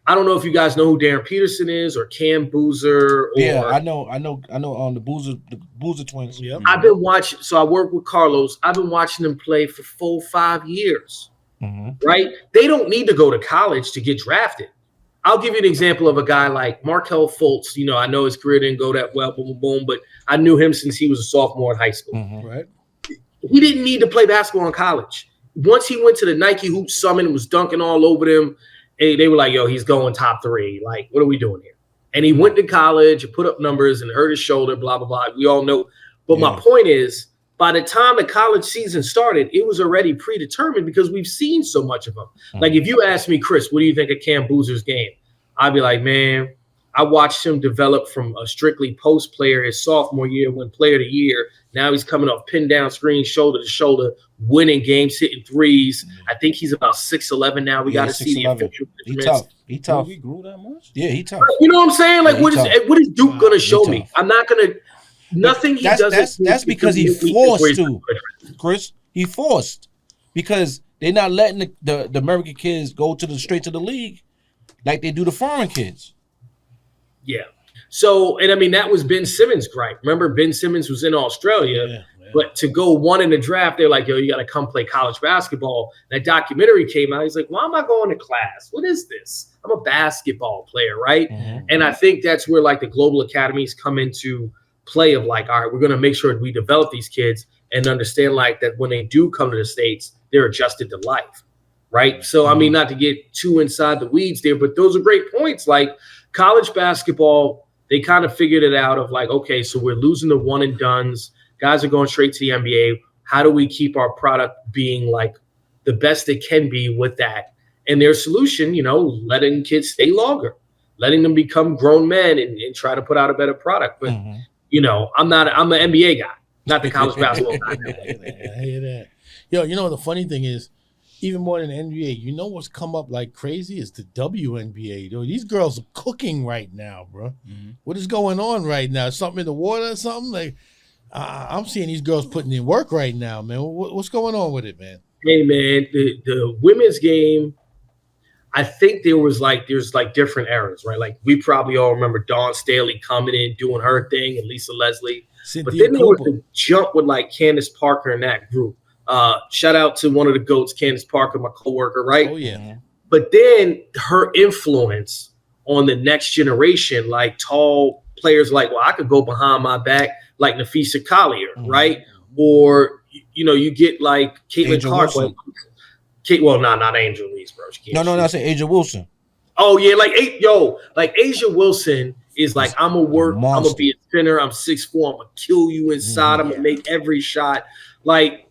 I don't know if you guys know who Darren Peterson is or Cam Boozer. I know. On the Boozer twins. Yep. I've been watching. So I work with Carlos. I've been watching them play for full 5 years. Mm-hmm. Right. They don't need to go to college to get drafted. I'll give you an example of a guy like Markelle Fultz. You know, I know his career didn't go that well, boom, boom, boom, but I knew him since he was a sophomore in high school. Mm-hmm. Right. He didn't need to play basketball in college. Once he went to the Nike Hoop Summit and was dunking all over them, they were like, yo, he's going top 3. Like, what are we doing here? And he went to college and put up numbers and hurt his shoulder, blah, blah, blah. We all know. But my point is, by the time the college season started, it was already predetermined because we've seen so much of them. Mm-hmm. Like, if you ask me, Chris, what do you think of Cam Boozer's game? I'd be like, man, I watched him develop from a strictly post player his sophomore year, win player of the year. Now he's coming off pin down screen, shoulder to shoulder, winning games, hitting threes. I think he's about 6'11" now. We got to see the official measurements. He tough. He grew that much? Yeah, he tough. You know what I'm saying? Like, what is Duke going to show me? I'm not going to – nothing he does. That's because he forced to, Chris. He forced because they're not letting the American kids go straight to the league like they do the foreign kids. Yeah. So, and I mean, that was Ben Simmons' gripe. Remember, Ben Simmons was in Australia, but to go 1 in the draft, they're like, yo, you got to come play college basketball. That documentary came out. He's like, why am I going to class? What is this? I'm a basketball player, right? Mm-hmm. And I think that's where, like, the global academies come into play of, like, all right, we're going to make sure we develop these kids and understand, like, that when they do come to the States, they're adjusted to life, right? So, I mean, not to get too inside the weeds there, but those are great points. Like, college basketball, they kind of figured it out of like, okay, so we're losing the one and dones. Guys are going straight to the NBA. How do we keep our product being like the best it can be with that? And their solution, letting kids stay longer, letting them become grown men and try to put out a better product. But, I'm an NBA guy, not the college basketball guy. I hear that. Yo, the funny thing is, even more than the NBA, you know what's come up like crazy is the WNBA. Yo, these girls are cooking right now, bro. Mm-hmm. What is going on right now? Something in the water or something? Like, I'm seeing these girls putting in work right now, man. What's going on with it, man? Hey, man, the women's game, I think there's different eras, right? Like, we probably all remember Dawn Staley coming in, doing her thing, and Lisa Leslie. Cynthia but then there was a jump with, like, Candace Parker and that group. Shout out to one of the GOATs, Candace Parker, my coworker, right? Oh, yeah. But then her influence on the next generation, like tall players like, well, I could go behind my back like Nafisa Collier, right? Or, you get like Caitlin Clark. Not Angel Reese, bro. No, I say Asia Wilson. Oh, yeah, like Asia Wilson is like, I'm going to be a center. I'm 6'4", I'm going to kill you inside. I'm going to make every shot. Like,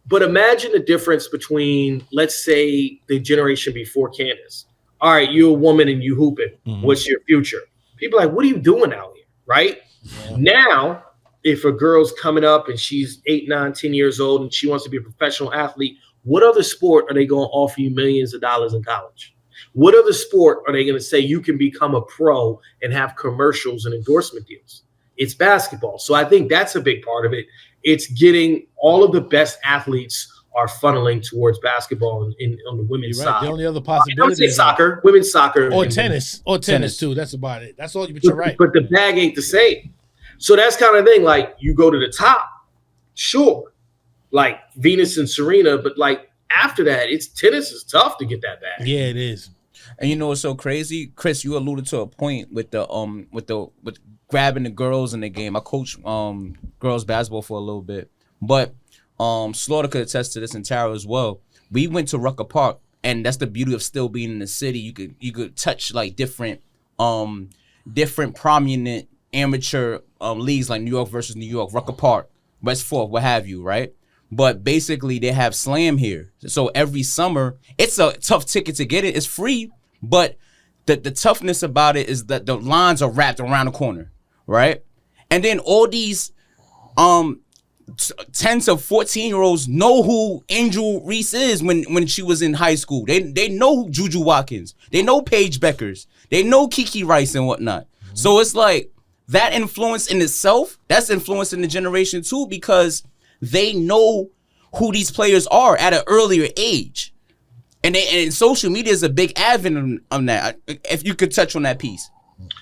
but imagine the difference between, let's say, the generation before Candace. All right, you're a woman and you hooping. Mm-hmm. What's your future? People are like, what are you doing out here, right? Yeah. Now, if a girl's coming up and she's 8, 9, 10 years old and she wants to be a professional athlete, what other sport are they going to offer you millions of dollars in college? What other sport are they going to say you can become a pro and have commercials and endorsement deals? It's basketball. So I think that's a big part of it. It's getting all of the best athletes are funneling towards basketball on the women's side. The only other possibility I would say soccer, women's soccer. Or tennis too. That's about it. That's all, but you're right. But the bag ain't the same. So that's kind of thing. Like, you go to the top, sure, like Venus and Serena, but like after that, tennis is tough to get that bag. Yeah, it is. And you know what's so crazy, Chris? You alluded to a point with with grabbing the girls in the game. I coached girls basketball for a little bit, but Slaughta could attest to this, and Tara as well. We went to Rucker Park, and that's the beauty of still being in the city. You could touch like different prominent amateur leagues like New York versus New York, Rucker Park, West Fork, what have you, right? But basically they have Slam here. So every summer, it's a tough ticket to get it. It's free, but the toughness about it is that the lines are wrapped around the corner, right? And then all these 10 to 14-year-olds know who Angel Reese is when she was in high school. They know Juju Watkins. They know Paige Beckers. They know Kiki Rice and whatnot. Mm-hmm. So it's like that influence in itself, that's influencing the generation too, because they know who these players are at an earlier age. And social media is a big advent on that. If you could touch on that piece.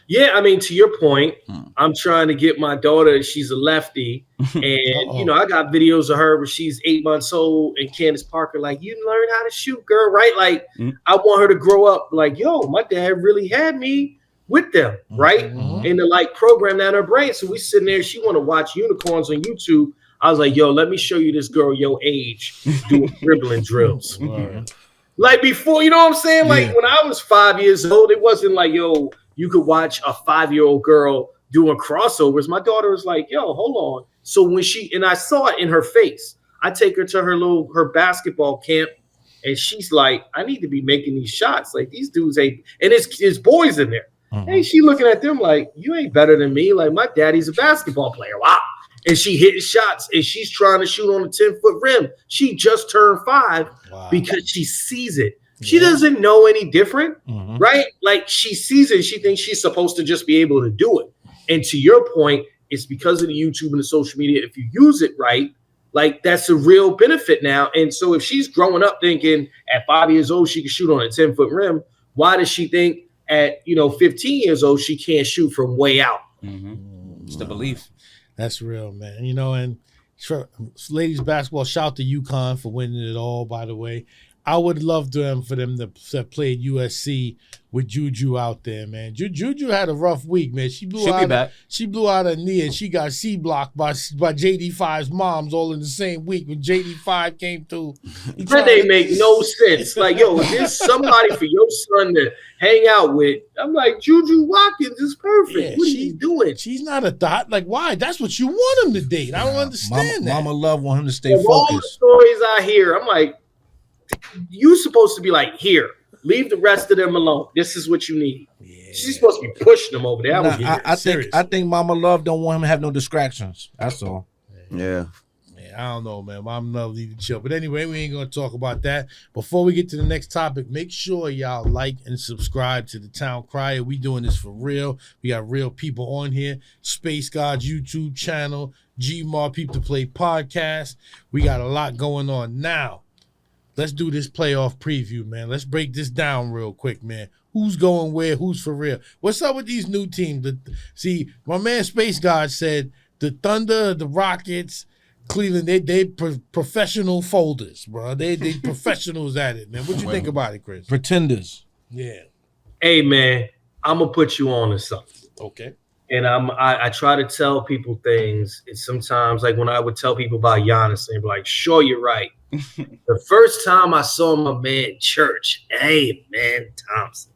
Yeah, I mean, to your point, I'm trying to get my daughter, she's a lefty, and, you know, I got videos of her where she's 8 months old, and Candace Parker, like, you learn how to shoot, girl, right? Like, I want her to grow up like, yo, my dad really had me with them, right? And to, like, program that in her brain. So we sitting there, she want to watch unicorns on YouTube. I was like, yo, let me show you this girl your age doing dribbling drills. Like, before, you know what I'm saying? Like, when I was 5 years old, it wasn't like, yo, you could watch a 5-year-old girl doing crossovers. My daughter was like, yo, hold on. So when and I saw it in her face, I take her to her basketball camp, and she's like, I need to be making these shots. Like, these dudes ain't, and it's boys in there. Hey, she looking at them like, you ain't better than me. Like, my daddy's a basketball player. Wow. And she hitting shots, and she's trying to shoot on a 10-foot rim. She just turned 5 because she sees it. She doesn't know any different, right? Like, she sees it. She thinks she's supposed to just be able to do it. And to your point, it's because of the YouTube and the social media. If you use it right, like, that's a real benefit now. And so if she's growing up thinking at 5 years old she can shoot on a 10-foot rim, why does she think at 15 years old she can't shoot from way out? It's the belief. That's real, man. You know, and ladies basketball, shout out to UConn for winning it all, by the way. I would love for them to play at USC with Juju out there, man. Juju had a rough week, man. She blew out her knee, and she got C-blocked by JD5's moms all in the same week when JD5 came through. That they make no sense. Like, yo, if there's somebody for your son to hang out with, I'm like, Juju Watkins is perfect. Yeah, what is he doing? She's not a thought. Like, why? That's what you want him to date. I don't understand that. Mama Love want him to stay All the focused. stories I hear, I'm like, you supposed to be like, here, leave the rest of them alone. This is what you need. Yeah. She's supposed to be pushing them over there. I think Mama Love don't want him to have no distractions. That's all. Yeah. I don't know, man. Mom Love need to chill. But anyway, we ain't gonna talk about that. Before we get to the next topic, make sure y'all like and subscribe to the Town Crier. We doing this for real. We got real people on here. Space God's YouTube channel, GMar Peep to Play podcast. We got a lot going on now. Let's do this playoff preview, man. Let's break this down real quick, man. Who's going where? Who's for real? What's up with these new teams? See, my man Space God said the Thunder, the Rockets, Cleveland, they professional folders, bro. They professionals at it, man. What you think about it, Chris? Pretenders. Yeah. Hey, man, I'm going to put you on to something. Okay. And I try to tell people things. And sometimes, like when I would tell people about Giannis, they'd be like, sure, you're right. The first time I saw my man Church, hey, man, Thompson,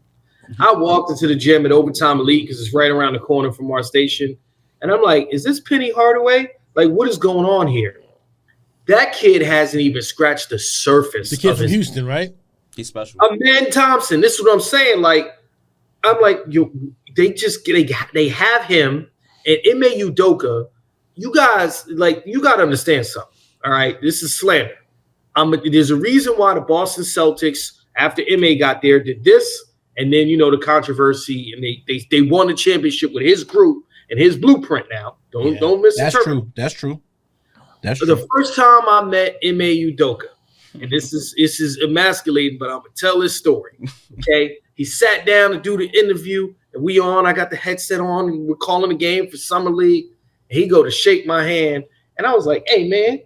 I walked into the gym at Overtime Elite because it's right around the corner from our station. And I'm like, is this Penny Hardaway? Like, what is going on here? That kid hasn't even scratched the surface. The kid from Houston, right? He's special. Man Thompson. This is what I'm saying. Like, I'm like, they have him, and Ime Udoka you guys, like, you got to understand something. All right, this is slander. There's a reason why the Boston Celtics, after MA got there, did this, and then the controversy, and they won the championship with his group and his blueprint. Now, don't misinterpret. That's true. The first time I met MA Udoka, and this is emasculating, but I'm gonna tell this story. Okay, he sat down to do the interview, and I got the headset on, and we're calling the game for Summer League. And he go to shake my hand, and I was like, "Hey, man,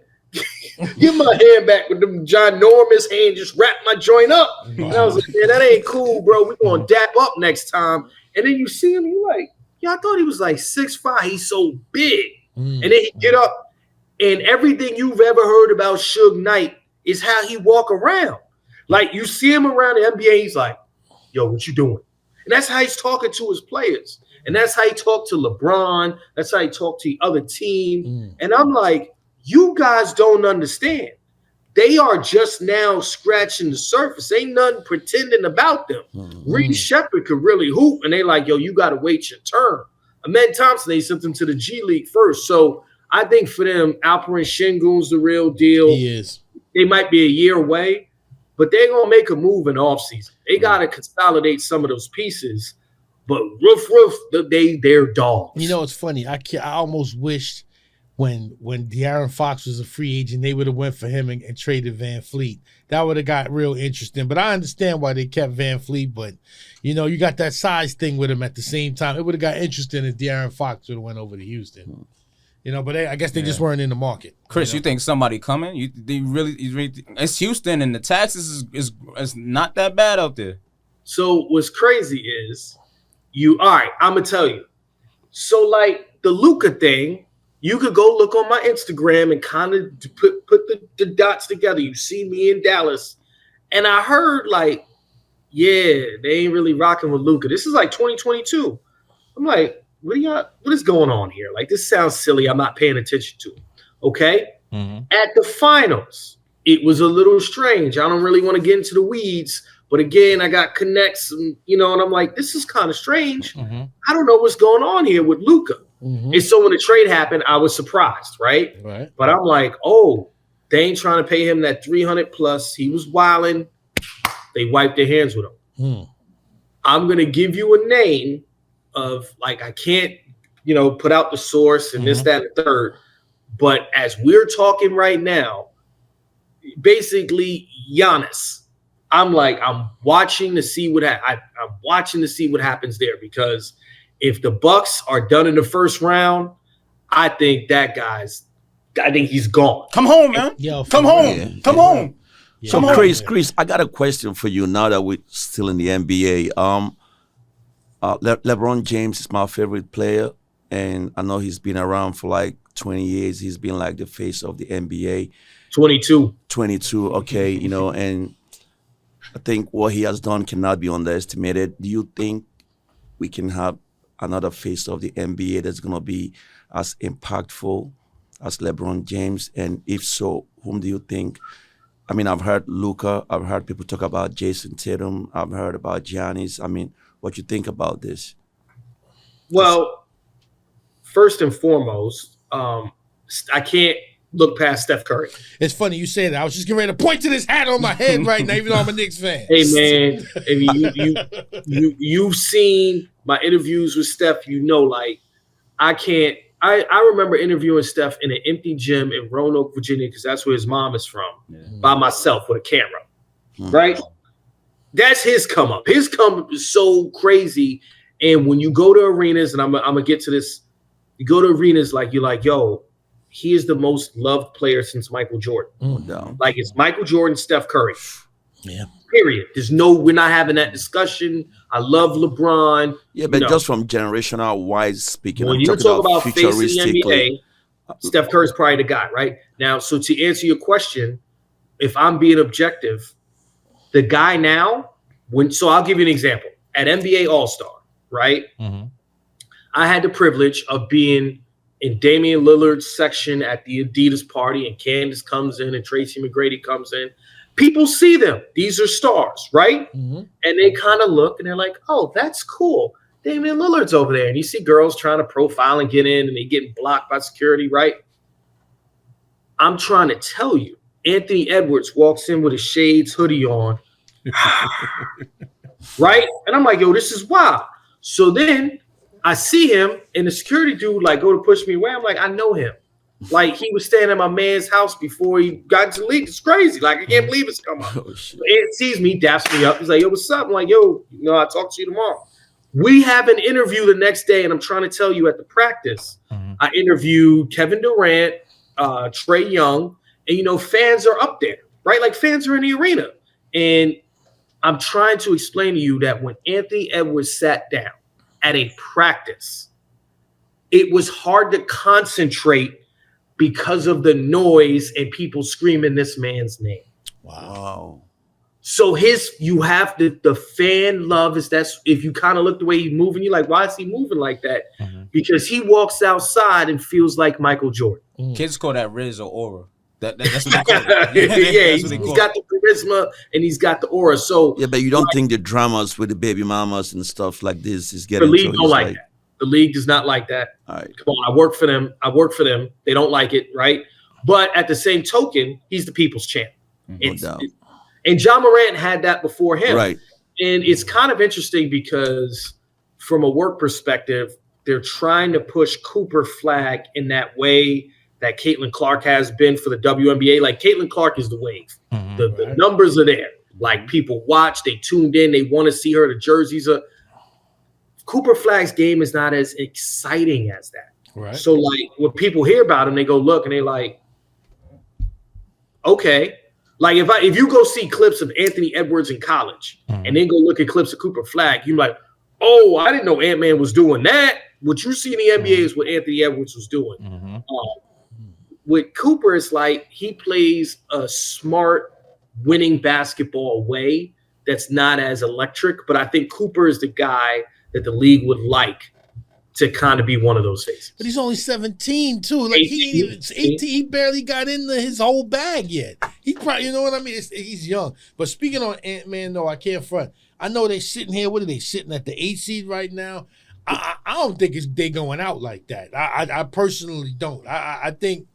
give my hand back with them ginormous hand, just wrap my joint up." And I was like, "Man, that ain't cool, bro. We're gonna dap up next time." And then you see him, you're like, "Yeah, I thought he was like 6'5". He's so big." And then he get up, and everything you've ever heard about Suge Knight is how he walk around. Like, you see him around the NBA, he's like, "Yo, what you doing?" And that's how he's talking to his players. And that's how he talked to LeBron. That's how he talked to the other team. And I'm like, you guys don't understand. They are just now scratching the surface. Ain't nothing pretending about them. Reed Shepard could really hoop, and they like, "Yo, you got to wait your turn." Ahmed Thompson, they sent him to the G League first. So I think for them, Alperen Şengün's the real deal. He is. They might be a year away, but they're going to make a move in the offseason. They got to consolidate some of those pieces. But they're dogs. It's funny. I almost wished when De'Aaron Fox was a free agent, they would have went for him and traded Van Fleet. That would have got real interesting. But I understand why they kept Van Fleet. But, you got that size thing with him at the same time. It would have got interesting if De'Aaron Fox would have went over to Houston. But I guess they just weren't in the market. Chris, you think somebody coming? You really it's Houston, and the taxes is not that bad out there. So what's crazy is all right, I'm gonna tell you. So like the Luka thing, you could go look on my Instagram and kind of put the dots together. You see me in Dallas, and I heard like, yeah, they ain't really rocking with Luka. This is like 2022. I'm like, what is going on here? Like, this sounds silly. I'm not paying attention to it. Okay. At the finals, it was a little strange. I don't really want to get into the weeds, but again, I got connects, and I'm like, this is kind of strange. I don't know what's going on here with Luka. And so when the trade happened, I was surprised, right? But I'm like, oh, they ain't trying to pay him that 300 plus. He was wilding. They wiped their hands with him. I'm gonna give you a name of, like, I can't, put out the source and this, that, and the third. But as we're talking right now, basically Giannis, I'm watching to see what I'm watching to see what happens there, because if the Bucks are done in the first round, I think he's gone. Come home, man. Come home. Yeah. Come home. Yeah. So, Chris, I got a question for you now that we're still in the NBA. LeBron James is my favorite player, and I know he's been around for like 20 years. He's been like the face of the NBA. 22, okay, and I think what he has done cannot be underestimated. Do you think we can have another face of the NBA that's going to be as impactful as LeBron James? And if so, whom do you think? I mean, I've heard Luka. I've heard people talk about Jason Tatum. I've heard about Giannis. I mean, what you think about this? Well, first and foremost, I can't look past Steph Curry. It's funny you say that. I was just getting ready to point to this hat on my head right now, even though I'm a Knicks fan. Hey, man, you've seen my interviews with Steph. Like, I remember interviewing Steph in an empty gym in Roanoke, Virginia, because that's where his mom is from, by myself with a camera, right? That's his come up. His come up is so crazy. And when you go to arenas, and I'm gonna get to this, you go to arenas, like, you're like, yo, he is the most loved player since Michael Jordan. No. Like, it's Michael Jordan, Steph Curry. Yeah. Period. We're not having that discussion. I love LeBron. Yeah, but just from generational wise speaking, when I'm you talking talk about face of the futuristically. NBA, Steph Curry's probably the guy, right? Now, so to answer your question, if I'm being objective, the guy now, so I'll give you an example. At NBA All-Star, right? I had the privilege of being in Damian Lillard's section at the Adidas party, and Candace comes in and Tracy McGrady comes in. People see them. These are stars, right? And they kind of look and they're like, oh, that's cool. Damian Lillard's over there, and you see girls trying to profile and get in, and they getting blocked by security, right? I'm trying to tell you, Anthony Edwards walks in with a shades hoodie on, right? And I'm like, yo, this is wild. So then I see him, and the security dude like go to push me away. I'm like, I know him. Like he was staying at my man's house before he got to the league. It's crazy. Like I can't believe it's come up. Ant sees me, daps me up. He's like, yo, what's up? I'm like, yo, I'll talk to you tomorrow. We have an interview the next day, and I'm trying to tell you at the practice, I interviewed Kevin Durant, Trae Young, and fans are up there, right? Like fans are in the arena. And I'm trying to explain to you that when Anthony Edwards sat down at a practice, it was hard to concentrate because of the noise and people screaming this man's name. Wow. So you have the fan love is that's if you kind of look the way he's moving, you're like, why is he moving like that? Because he walks outside and feels like Michael Jordan. Kids call that Riz or aura. That's what they call it. Yeah, he's got the charisma and he's got the aura. So yeah, but you don't think the dramas with the baby mamas and stuff like this is getting the league don't like that. The league does not like that. All right. Come on, I work for them. They don't like it, right? But at the same token, he's the people's champ. No doubt. And John Morant had that before him. Right. And it's kind of interesting because from a work perspective, they're trying to push Cooper Flag in that way that Caitlin Clark has been for the WNBA. Like Caitlin Clark is the wave. The numbers are there. Like people watch, they tuned in, they want to see her. The jerseys are. Cooper Flag's game is not as exciting as that. Right. So like when people hear about him, they go look and they like, okay. Like if you go see clips of Anthony Edwards in college and then go look at clips of Cooper Flag, you're like, oh, I didn't know Ant-Man was doing that. What you see in the NBA is what Anthony Edwards was doing. With Cooper, it's like he plays a smart, winning basketball way that's not as electric. But I think Cooper is the guy that the league would like to kind of be one of those faces. But he's only 17 too. Like 18, he ain't even 18. He barely got into his whole bag yet. He probably, you know what I mean? He's young. But speaking on Ant-Man, though, I can't front. I know they sitting here. What are they sitting at the 8th seed right now? I don't think they going out like that. I personally don't. I think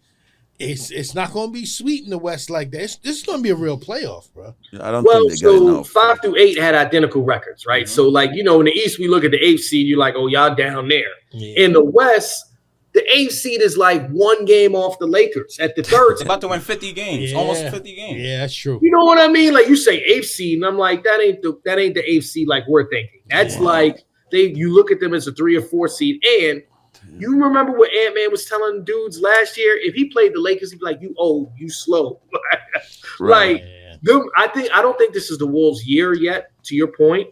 it's not going to be sweet in the West like that. This is going to be a real playoff, bro. I don't think they got enough. 5 through 8 had identical records, right? So, like, in the East, we look at the 8th seed, you're like, oh, y'all down there. Yeah. In the West, the 8th seed is like one game off the Lakers at the 3rd. It's about to win 50 games, almost 50 games. Yeah, that's true. You know what I mean? Like, you say 8th seed, and I'm like, that ain't the 8th seed like we're thinking. That's like you look at them as a 3 or 4 seed, and you remember what Ant-Man was telling dudes last year? If he played the Lakers, he'd be like, you old, you slow. Like, I don't think this is the Wolves' year yet, to your point.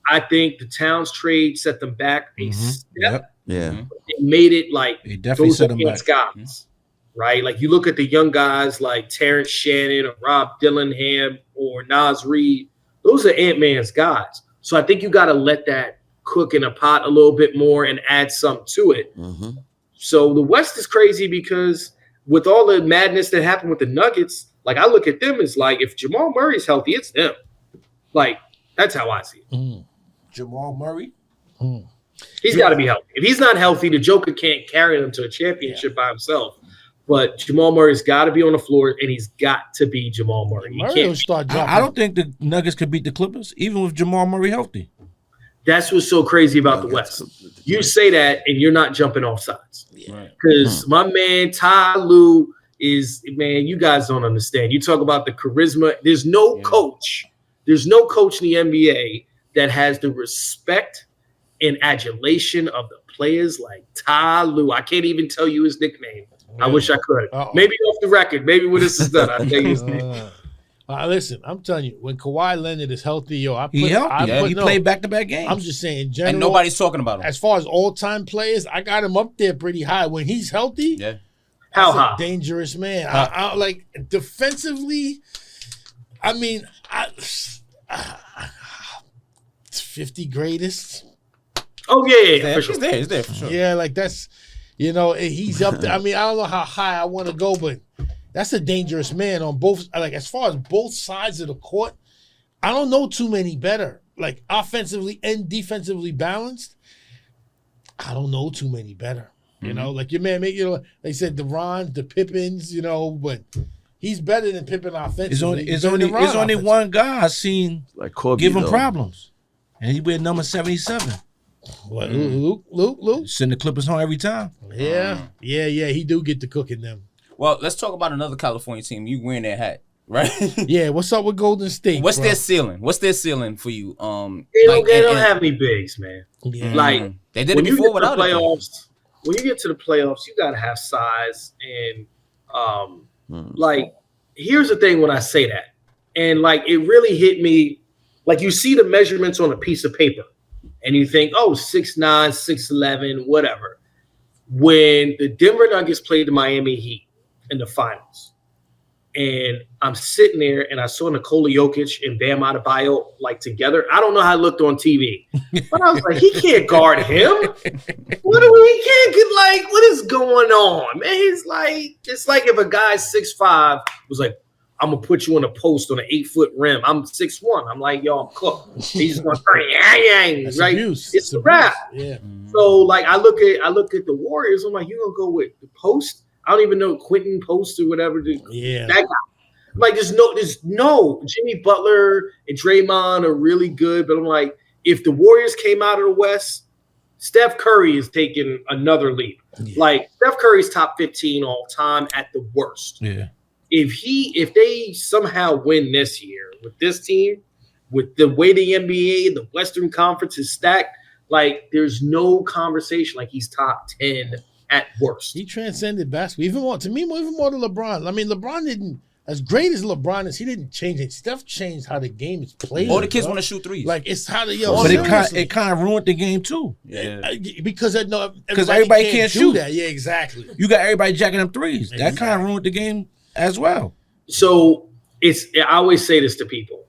I think the Towns trade set them back a step. Yeah. It made it like It definitely set them back. Guys, right? Like you look at the young guys like Terrence Shannon or Rob Dillingham or Naz Reid. Those are Ant-Man's guys. So I think you got to let that cook in a pot a little bit more and add something to it. So the West is crazy because with all the madness that happened with the Nuggets, like I look at them as like if Jamal Murray's healthy, it's them. Like that's how I see it. Jamal Murray? He's got to be healthy. If he's not healthy, the Joker can't carry him to a championship by himself. But Jamal Murray's got to be on the floor, and he's got to be Jamal Murray. Murray will start dropping. I don't think the Nuggets could beat the Clippers, even with Jamal Murray healthy. That's what's so crazy about the West. You say that, and you're not jumping off sides. Because my man Ty Lue is, man, you guys don't understand. You talk about the charisma. There's no coach. There's no coach in the NBA that has the respect and adulation of the players like Ty Lue. I can't even tell you his nickname. I wish I could. Maybe off the record. Maybe when this is done, I'll tell you his name. Listen, I'm telling you, when Kawhi Leonard is healthy, he played back-to-back games. I'm just saying, in general, and nobody's talking about him. As far as all-time players, I got him up there pretty high. When he's healthy, how high? Dangerous man. I like defensively. I mean, 50 greatest. Oh yeah, for sure. He's there for sure. Yeah, like that's, he's up there. I mean, I don't know how high I want to go, but. That's a dangerous man on both. Like as far as both sides of the court, I don't know too many better. Like offensively and defensively balanced. I don't know too many better. You know, like your man, they said the Rons, the Pippins, but he's better than Pippen offensively. It's only one guy I seen Like Kobe, give him though. problems, and he wear number 77. What, Luke? Send the Clippers home every time. Yeah, he do get to cooking them. Well, let's talk about another California team. You wearing that hat, right? Yeah, what's up with Golden State? What's bro? their ceiling? What's their ceiling for you? They don't have any bigs, man. Yeah. Like they did it before without it. When you get to the playoffs, you gotta have size, and like here's the thing when I say that, and like it really hit me. Like you see the measurements on a piece of paper, and you think, oh, 6'9", 6'11", whatever. When the Denver Nuggets played the Miami Heat in the finals, and I'm sitting there and I saw Nikola Jokic and Bam Adebayo like together. I don't know how it looked on TV, but I was like, he can't guard him. He can't get what is going on, man? It's like if a guy 6'5" was like, I'm gonna put you on a post on an 8-foot rim. I'm 6'1". I'm like, yo, I'm cooked. He's just gonna turn yang, right? Abuse. It's a wrap. Yeah. So like I look at the Warriors. I'm like, you gonna go with the post? I don't even know Quentin Post or whatever. Yeah. That guy. Like there's no Jimmy Butler and Draymond are really good, but I'm like, if the Warriors came out of the West, Steph Curry is taking another leap. Yeah. Like Steph Curry's top 15 all time at the worst. Yeah. If they somehow win this year with this team, with the way the NBA, the Western Conference is stacked, like there's no conversation like he's top 10 at worst. He transcended basketball. Even more than LeBron. I mean, LeBron didn't, as great as LeBron is, he didn't change it. Steph changed how the game is played. All the kids want to shoot threes. Like it's how the but it kind of ruined the game too. Yeah. Because everybody can't shoot that. Yeah, exactly. You got everybody jacking them threes. Exactly. That kind of ruined the game as well. So I always say this to people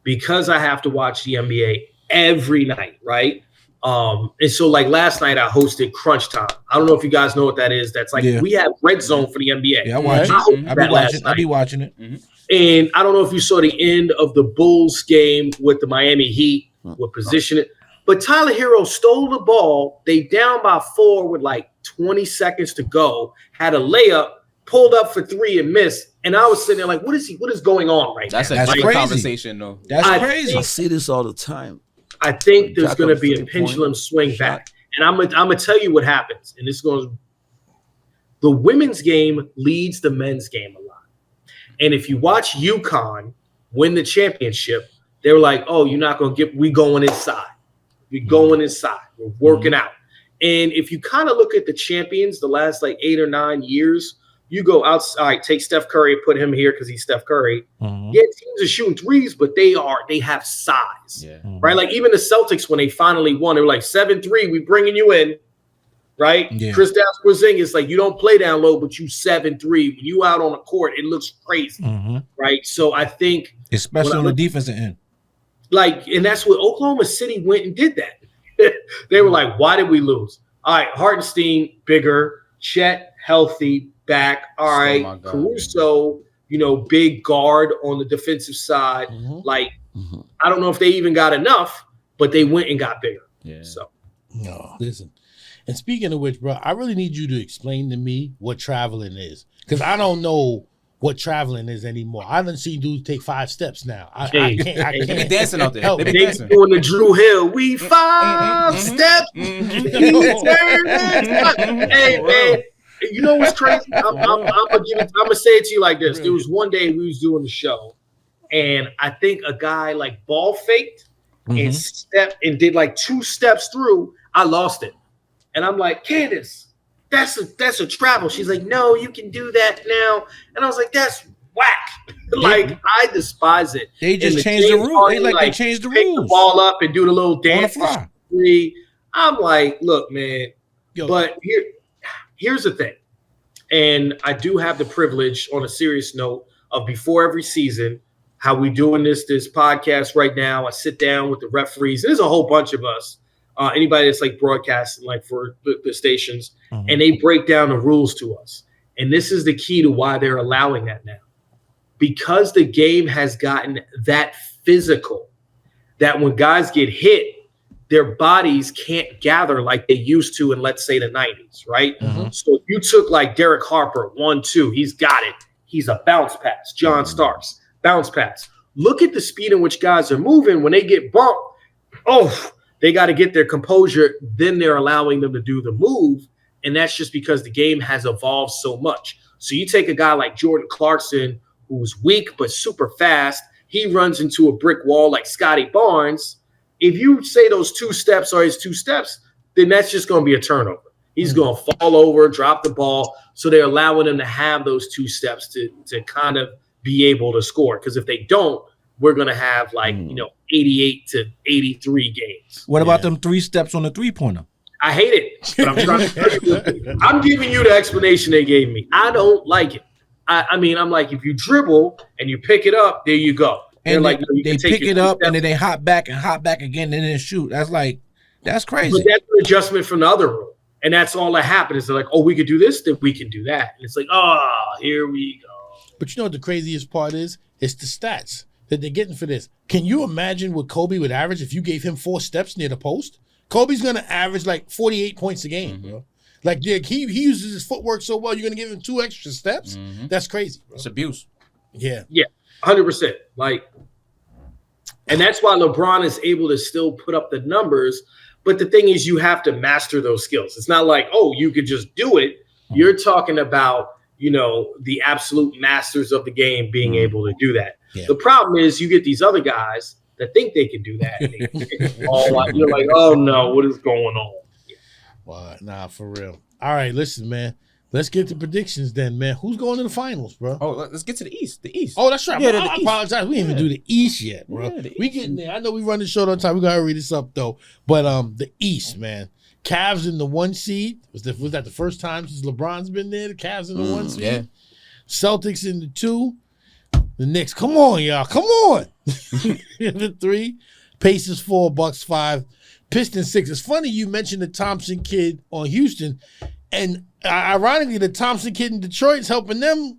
because I have to watch the NBA every night, right? And so like last night I hosted Crunch Time. I don't know if you guys know what that is. That's like we have Red Zone for the NBA. Yeah, I watch it. I'll be watching it. Mm-hmm. And I don't know if you saw the end of the Bulls game with the Miami Heat with position it. But Tyler Hero stole the ball. They down by 4 with like 20 seconds to go. Had a layup, pulled up for 3 and missed. And I was sitting there like, what is going on right now? That's crazy conversation though. That's crazy. I see this all the time. I think there's going to be a pendulum swing back. And I'm going to tell you what happens. And this goes, the women's game leads the men's game a lot. And if you watch UConn win the championship, they were like, oh, you're not going to we going inside. We're going inside. We're working out. And if you kind of look at the champions the last like 8 or 9 years, you go outside, take Steph Curry, put him here because he's Steph Curry. Mm-hmm. Yeah, teams are shooting threes, but they have size, right? Like even the Celtics, when they finally won, they were like 7-3, we bringing you in, right? Yeah. Kristaps Porzingis, like you don't play down low, but you 7-3. When you out on the court, it looks crazy, right? So I think, especially on the defensive end, like, and that's what Oklahoma City went and did that. They were like, why did we lose? All right, Hartenstein bigger, Chet healthy. Back, all right, Caruso, big guard on the defensive side. I don't know if they even got enough, but they went and got bigger. Yeah. So, no, listen. And speaking of which, bro, I really need you to explain to me what traveling is, because I don't know what traveling is anymore. I haven't seen dudes take 5 steps now. I can't. They be dancing out there. They be doing the Drew Hill. We 5 steps. Hey man. You know what's crazy? I'm gonna say it to you like this. There was one day we was doing the show, and I think a guy like ball faked and stepped and did like 2 steps through. I lost it, and I'm like, Candace, that's a travel. She's like, no, you can do that now, and I was like, that's whack. Like I despise it. They just changed the rule. They changed the rules. Pick the ball up and do the little dance. I'm like, look, man, but here's the thing, and I do have the privilege, on a serious note, of before every season, how we doing this podcast right now. I sit down with the referees. There's a whole bunch of us, anybody that's like broadcasting, like for the stations, and they break down the rules to us. And this is the key to why they're allowing that now, because the game has gotten that physical that when guys get hit, their bodies can't gather like they used to in, let's say, the 90s, right? So if you took like Derek Harper, 1-2, he's got it. He's a bounce pass. John Starks, bounce pass. Look at the speed in which guys are moving. When they get bumped, they got to get their composure. Then they're allowing them to do the move. And that's just because the game has evolved so much. So you take a guy like Jordan Clarkson, who's weak but super fast. He runs into a brick wall like Scotty Barnes. If you say those 2 steps are his 2 steps, then that's just going to be a turnover. He's going to fall over, drop the ball. So they're allowing him to have those 2 steps to kind of be able to score. Because if they don't, we're going to have 88 to 83 games. What about them 3 steps on the 3-pointer? I hate it, but I'm trying to tell you. I'm giving you the explanation they gave me. I don't like it. I mean, I'm like, if you dribble and you pick it up, there you go. And like, they pick it up and then they hop back again and then shoot. That's crazy. But that's an adjustment from the other rule. And that's all that happened is they're like, we could do this, then we can do that. And it's like, here we go. But you know what the craziest part is? It's the stats that they're getting for this. Can you imagine what Kobe would average if you gave him 4 steps near the post? Kobe's going to average like 48 points a game, bro. Like, he uses his footwork so well, you're going to give him 2 extra steps? That's crazy, bro. It's abuse. Yeah. Yeah, 100%. And that's why LeBron is able to still put up the numbers. But the thing is, you have to master those skills. It's not like, you could just do it. You're talking about, the absolute masters of the game being able to do that. Yeah. The problem is you get these other guys that think they can do that. And you're like, oh, no, what is going on? Yeah. Well, nah, for real. All right, listen, man. Let's get to predictions then, man. Who's going to the finals, bro? Oh, let's get to the East. The East. Oh, that's right. Yeah, I apologize. We didn't even do the East yet, bro. Yeah, we getting there. I know we run the show on time. We got to read this up, though. But the East, man. Cavs in the 1 seed. Was that the first time since LeBron's been there? The Cavs in the 1 seed? Yeah. Celtics in the 2. The Knicks. Come on, y'all. Come on. In the 3. Pacers 4. Bucks 5. Pistons 6. It's funny you mentioned the Thompson kid on Houston. And ironically, the Thompson kid in Detroit is helping them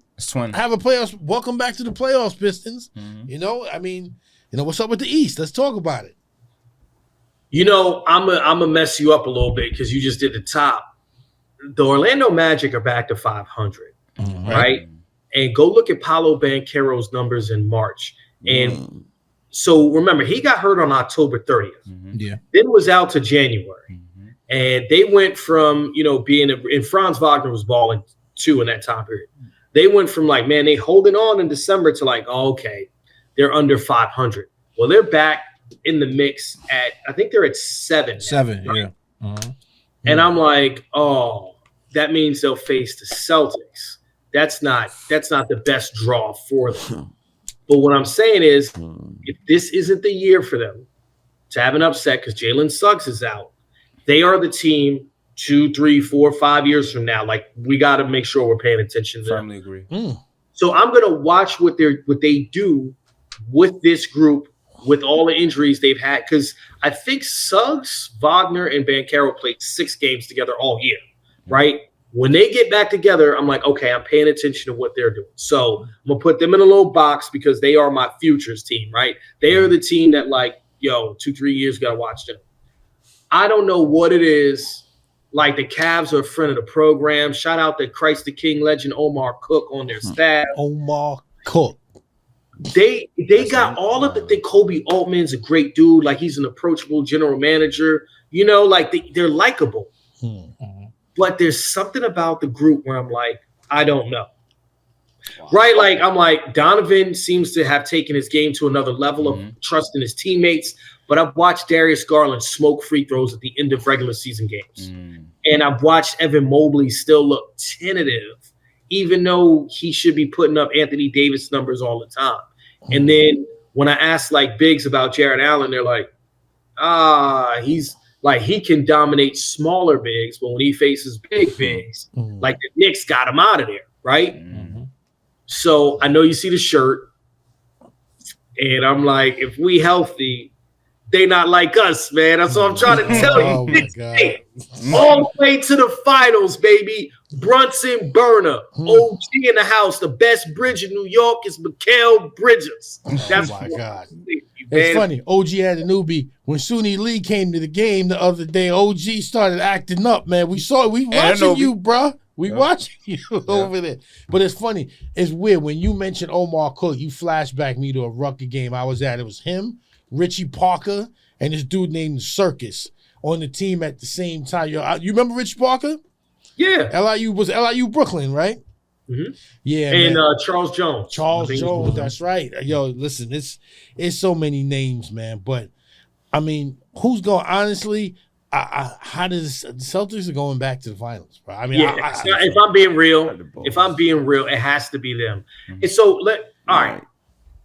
have a playoffs. Welcome back to the playoffs, Pistons. What's up with the East? Let's talk about it. I'm gonna mess you up a little bit because you just did the top. The Orlando Magic are back to 500, right? And go look at Paolo Banchero's numbers in March. And so remember, he got hurt on October 30th. Yeah. Then was out to January. And they went from, being and Franz Wagner was balling too in that time period. They went from they holding on in December to okay, they're under 500. Well, they're back in the mix at, I think they're at 7. 7, right? Yeah. And I'm like, that means they'll face the Celtics. That's not the best draw for them. But what I'm saying is, if this isn't the year for them to have an upset because Jalen Suggs is out, they are the team 2, 3, 4, 5 years from now. We got to make sure we're paying attention to them. Firmly agree. So I'm going to watch what they do with this group with all the injuries they've had. Because I think Suggs, Wagner, and Banchero played 6 games together all year, right? When they get back together, I'm like, okay, I'm paying attention to what they're doing. So I'm going to put them in a little box because they are my futures team, right? They are the team that 2, 3 years, got to watch them. I don't know what it is. The Cavs are a friend of the program. Shout out to Christ the King legend Omar Cook on their staff. Omar Cook. They got all of the thing. Kobe Altman's a great dude. He's an approachable general manager. They're likable. But there's something about the group where I'm like, I don't know. Wow. Right? I'm like, Donovan seems to have taken his game to another level of trust in his teammates. But I've watched Darius Garland smoke free throws at the end of regular season games. And I've watched Evan Mobley still look tentative, even though he should be putting up Anthony Davis numbers all the time. And then when I ask bigs about Jared Allen, they're like, he's he can dominate smaller bigs, but when he faces big bigs, the Knicks got him out of there, right? So I know you see the shirt, and I'm like, if we healthy, they not like us, man. That's what I'm trying to tell you. Hey, all the way to the finals, baby. Brunson Burner, OG in the house. The best bridge in New York is Mikal Bridges. That's God. You It's funny. OG had a newbie. When Suni Lee came to the game the other day, OG started acting up, man. We watching you, bruh. We watching you over there. But it's funny. It's weird. When you mentioned Omar Cook, you flashback me to a Rucker game I was at. It was him, Richie Parker, and this dude named Circus on the team at the same time. You remember Richie Parker? Yeah. LIU was LIU Brooklyn, right? Mm-hmm. Yeah, and man. Charles Jones. Charles Jones, that's right. Yo, listen, it's so many names, man. But I mean, who's going? Honestly, how does the Celtics are going back to the finals, bro? I mean, if I'm being real, it has to be them. Mm-hmm. And so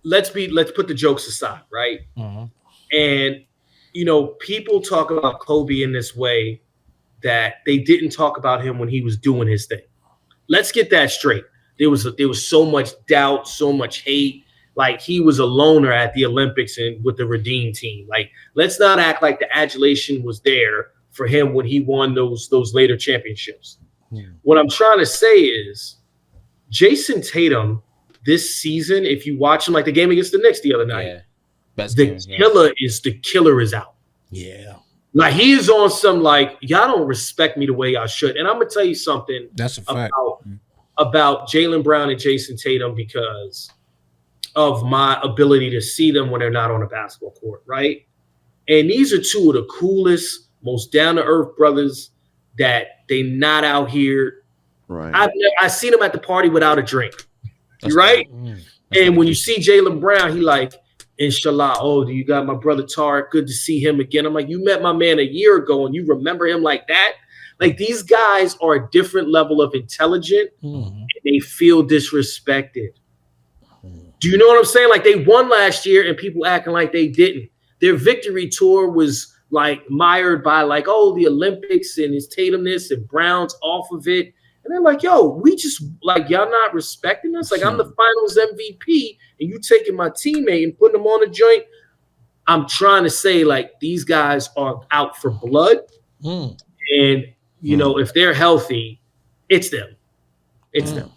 let's put the jokes aside, right? Mm-hmm. And people talk about Kobe in this way that they didn't talk about him when he was doing his thing. Let's get that straight. There was so much doubt, so much hate. Like, he was a loner at the Olympics and with the Redeem team. Like, let's not act like the adulation was there for him when he won those later championships. Yeah. What I'm trying to say is Jason Tatum this season, if you watch him, like the game against the Knicks the other night, the killer is out. Yeah. Like, he is on some, like, y'all don't respect me the way y'all should. And I'm going to tell you something. That's a fact. About Jaylen Brown and Jason Tatum because of my ability to see them when they're not on a basketball court, right? And these are two of the coolest, most down-to-earth brothers that they not out here. Right. I've seen them at the party without a drink. Right? And when you see Jaylen Brown, he like, Inshallah, do you got my brother Tariq? Good to see him again. I'm like, you met my man a year ago and you remember him like that? Like, these guys are a different level of intelligent and they feel disrespected. Do you know what I'm saying? Like, they won last year and people acting like they didn't. Their victory tour was like mired by like, the Olympics and his Tatumness and Brown's off of it. And they're like, yo, we just, like, y'all not respecting us? Like, I'm the finals MVP, and you taking my teammate and putting them on a joint. I'm trying to say, like, these guys are out for blood. And, if they're healthy, it's them. It's them.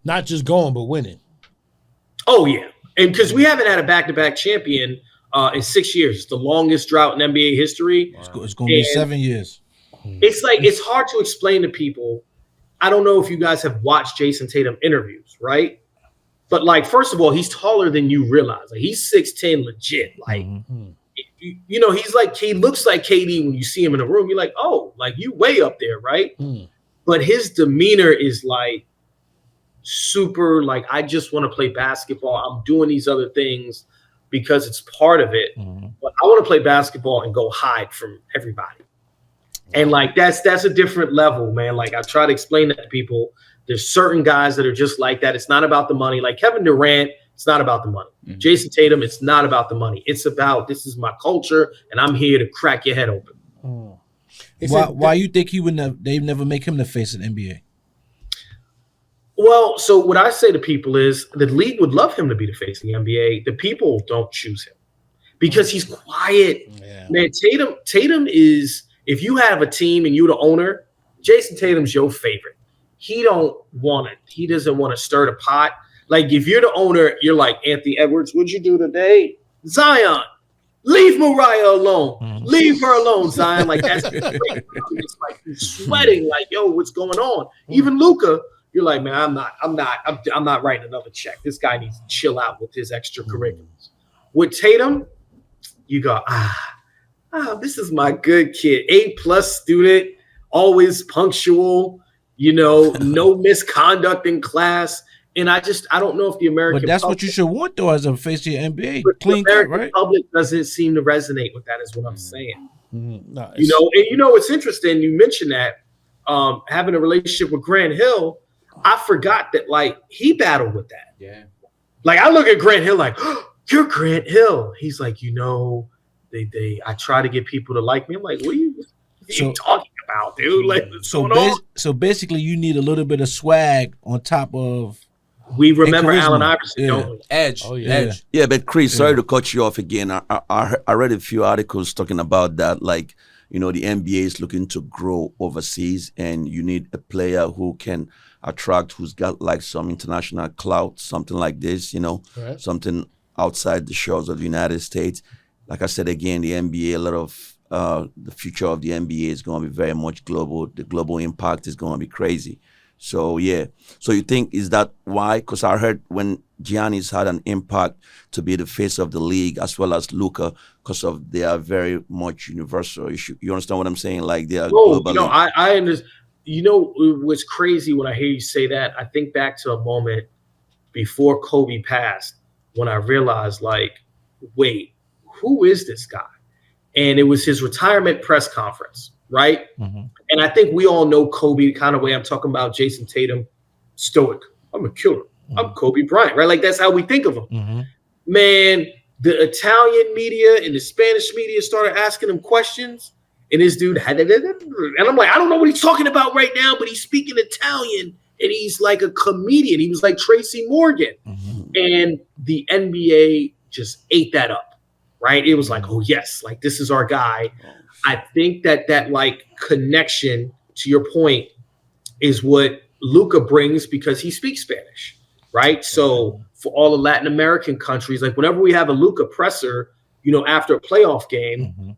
Not just going, but winning. Oh, yeah. And because we haven't had a back-to-back champion in 6 years. It's the longest drought in NBA history. Wow. It's going to be 7 years. It's like, it's hard to explain to people. I don't know if you guys have watched Jason Tatum interviews, right? But, like, first of all, he's taller than you realize. Like, he's 6'10", legit. Like, he's like, he looks like KD when you see him in a room. You're like, like, you way up there, right? But his demeanor is like super, like, I just want to play basketball. I'm doing these other things because it's part of it. But I want to play basketball and go hide from everybody. And, like, that's a different level, man. Like, I try to explain that to people. There's certain guys that are just like that. It's not about the money. Like Kevin Durant, it's not about the money. Jason Tatum, it's not about the money. It's about, this is my culture, and I'm here to crack your head open. Why you think they'd never make him the face of the NBA? Well, so what I say to people is the league would love him to be the face of the NBA. The people don't choose him because he's quiet. Yeah. Man, Tatum is, if you have a team and you're the owner, Jason Tatum's your favorite. He don't want it. He doesn't want to stir the pot. Like, if you're the owner, you're like, Anthony Edwards, what'd you do today? Zion, leave Mariah alone. Leave her alone, Zion. Like, that's great. It's like you're sweating, like, yo, what's going on? Even Luka, you're like, man, I'm not writing another check. This guy needs to chill out with his extracurriculars. With Tatum, you go, this is my good kid. A+ student, always punctual, no misconduct in class. And I don't know if the American But that's public, what you should want, though, as a face of the NBA. Clean the American cut, right? public doesn't seem to resonate with that, is what I'm saying. No, And it's interesting. You mentioned that having a relationship with Grant Hill, I forgot that, like, he battled with that. Yeah. Like, I look at Grant Hill like, you're Grant Hill. He's like, I try to get people to like me. I'm like, what are you talking about, dude? Like, what's going on? So basically, you need a little bit of swag on top of. We remember Allen charisma. Iverson, don't we? Edge. Oh, yeah. Edge. Yeah, but Chris, sorry to cut you off again. I read a few articles talking about that, like, the NBA is looking to grow overseas, and you need a player who can attract, who's got like some international clout, something like this, Right. something outside the shores of the United States. Like I said again, the NBA, a lot of the future of the NBA is going to be very much global. The global impact is going to be crazy. So yeah. So you think is that why? Because I heard when Giannis had an impact to be the face of the league as well as Luka, because of they are very much universal. You understand what I'm saying? Like they are globally. I understand. What's crazy when I hear you say that? I think back to a moment before Kobe passed when I realized, like, wait, who is this guy? And it was his retirement press conference, right? Mm-hmm. And I think we all know Kobe the kind of way I'm talking about Jason Tatum, stoic. I'm a killer. Mm-hmm. I'm Kobe Bryant, right? Like that's how we think of him. Mm-hmm. Man, the Italian media and the Spanish media started asking him questions. And this dude had, and I'm like, I don't know what he's talking about right now, but he's speaking Italian and he's like a comedian. He was like Tracy Morgan. Mm-hmm. And the NBA just ate that up, right? It was like, oh, yes, like this is our guy. I think that like connection, to your point, is what Luka brings because he speaks Spanish, right? So for all the Latin American countries, like whenever we have a Luka presser, after a playoff game,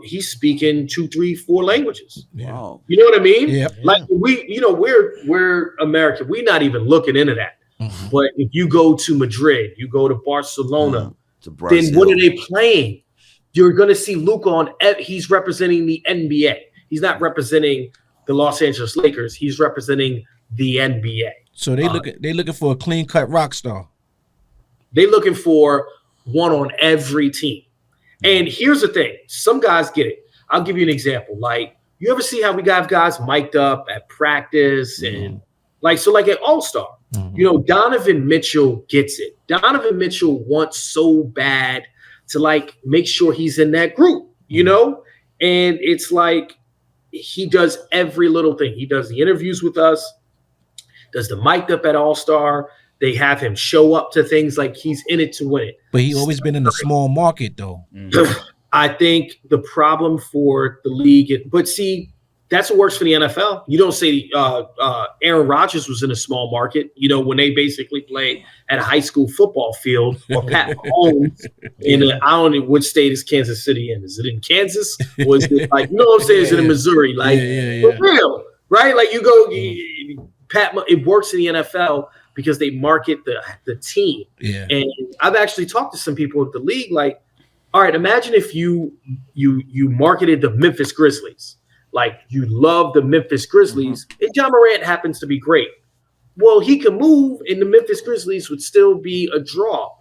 he's speaking 2, 3, 4 languages. Wow. You know what I mean? Yeah. Like we're American. We're not even looking into that. Mm-hmm. But if you go to Madrid, you go to Barcelona, then what are they playing? You're going to see Luka on. He's representing the NBA. He's not representing the Los Angeles Lakers. He's representing the NBA. So they looking for a clean cut rock star. They looking for one on every team. And here's the thing. Some guys get it. I'll give you an example. Like, you ever see how we got guys mic'd up at practice and like at All-Star? Mm-hmm. Donovan Mitchell gets it. Donovan Mitchell wants so bad to like make sure he's in that group, and it's like he does every little thing. He does the interviews with us, does the mic'd up at All-Star. They have him show up to things like he's in it to win it. But he always been in a small market, though. I think the problem for the league, but see, that's what works for the NFL. You don't say Aaron Rodgers was in a small market, when they basically played at a high school football field, or Pat Mahomes I don't know which state is Kansas City in. Is it in Kansas? Or is it like, what I'm saying? Is it in Missouri? Like, for real, right? Like you go, it works in the NFL because they market the team. Yeah. And I've actually talked to some people at the league, like, all right, imagine if you marketed the Memphis Grizzlies. Like, you love the Memphis Grizzlies, and John Morant happens to be great. Well, he can move, and the Memphis Grizzlies would still be a draw.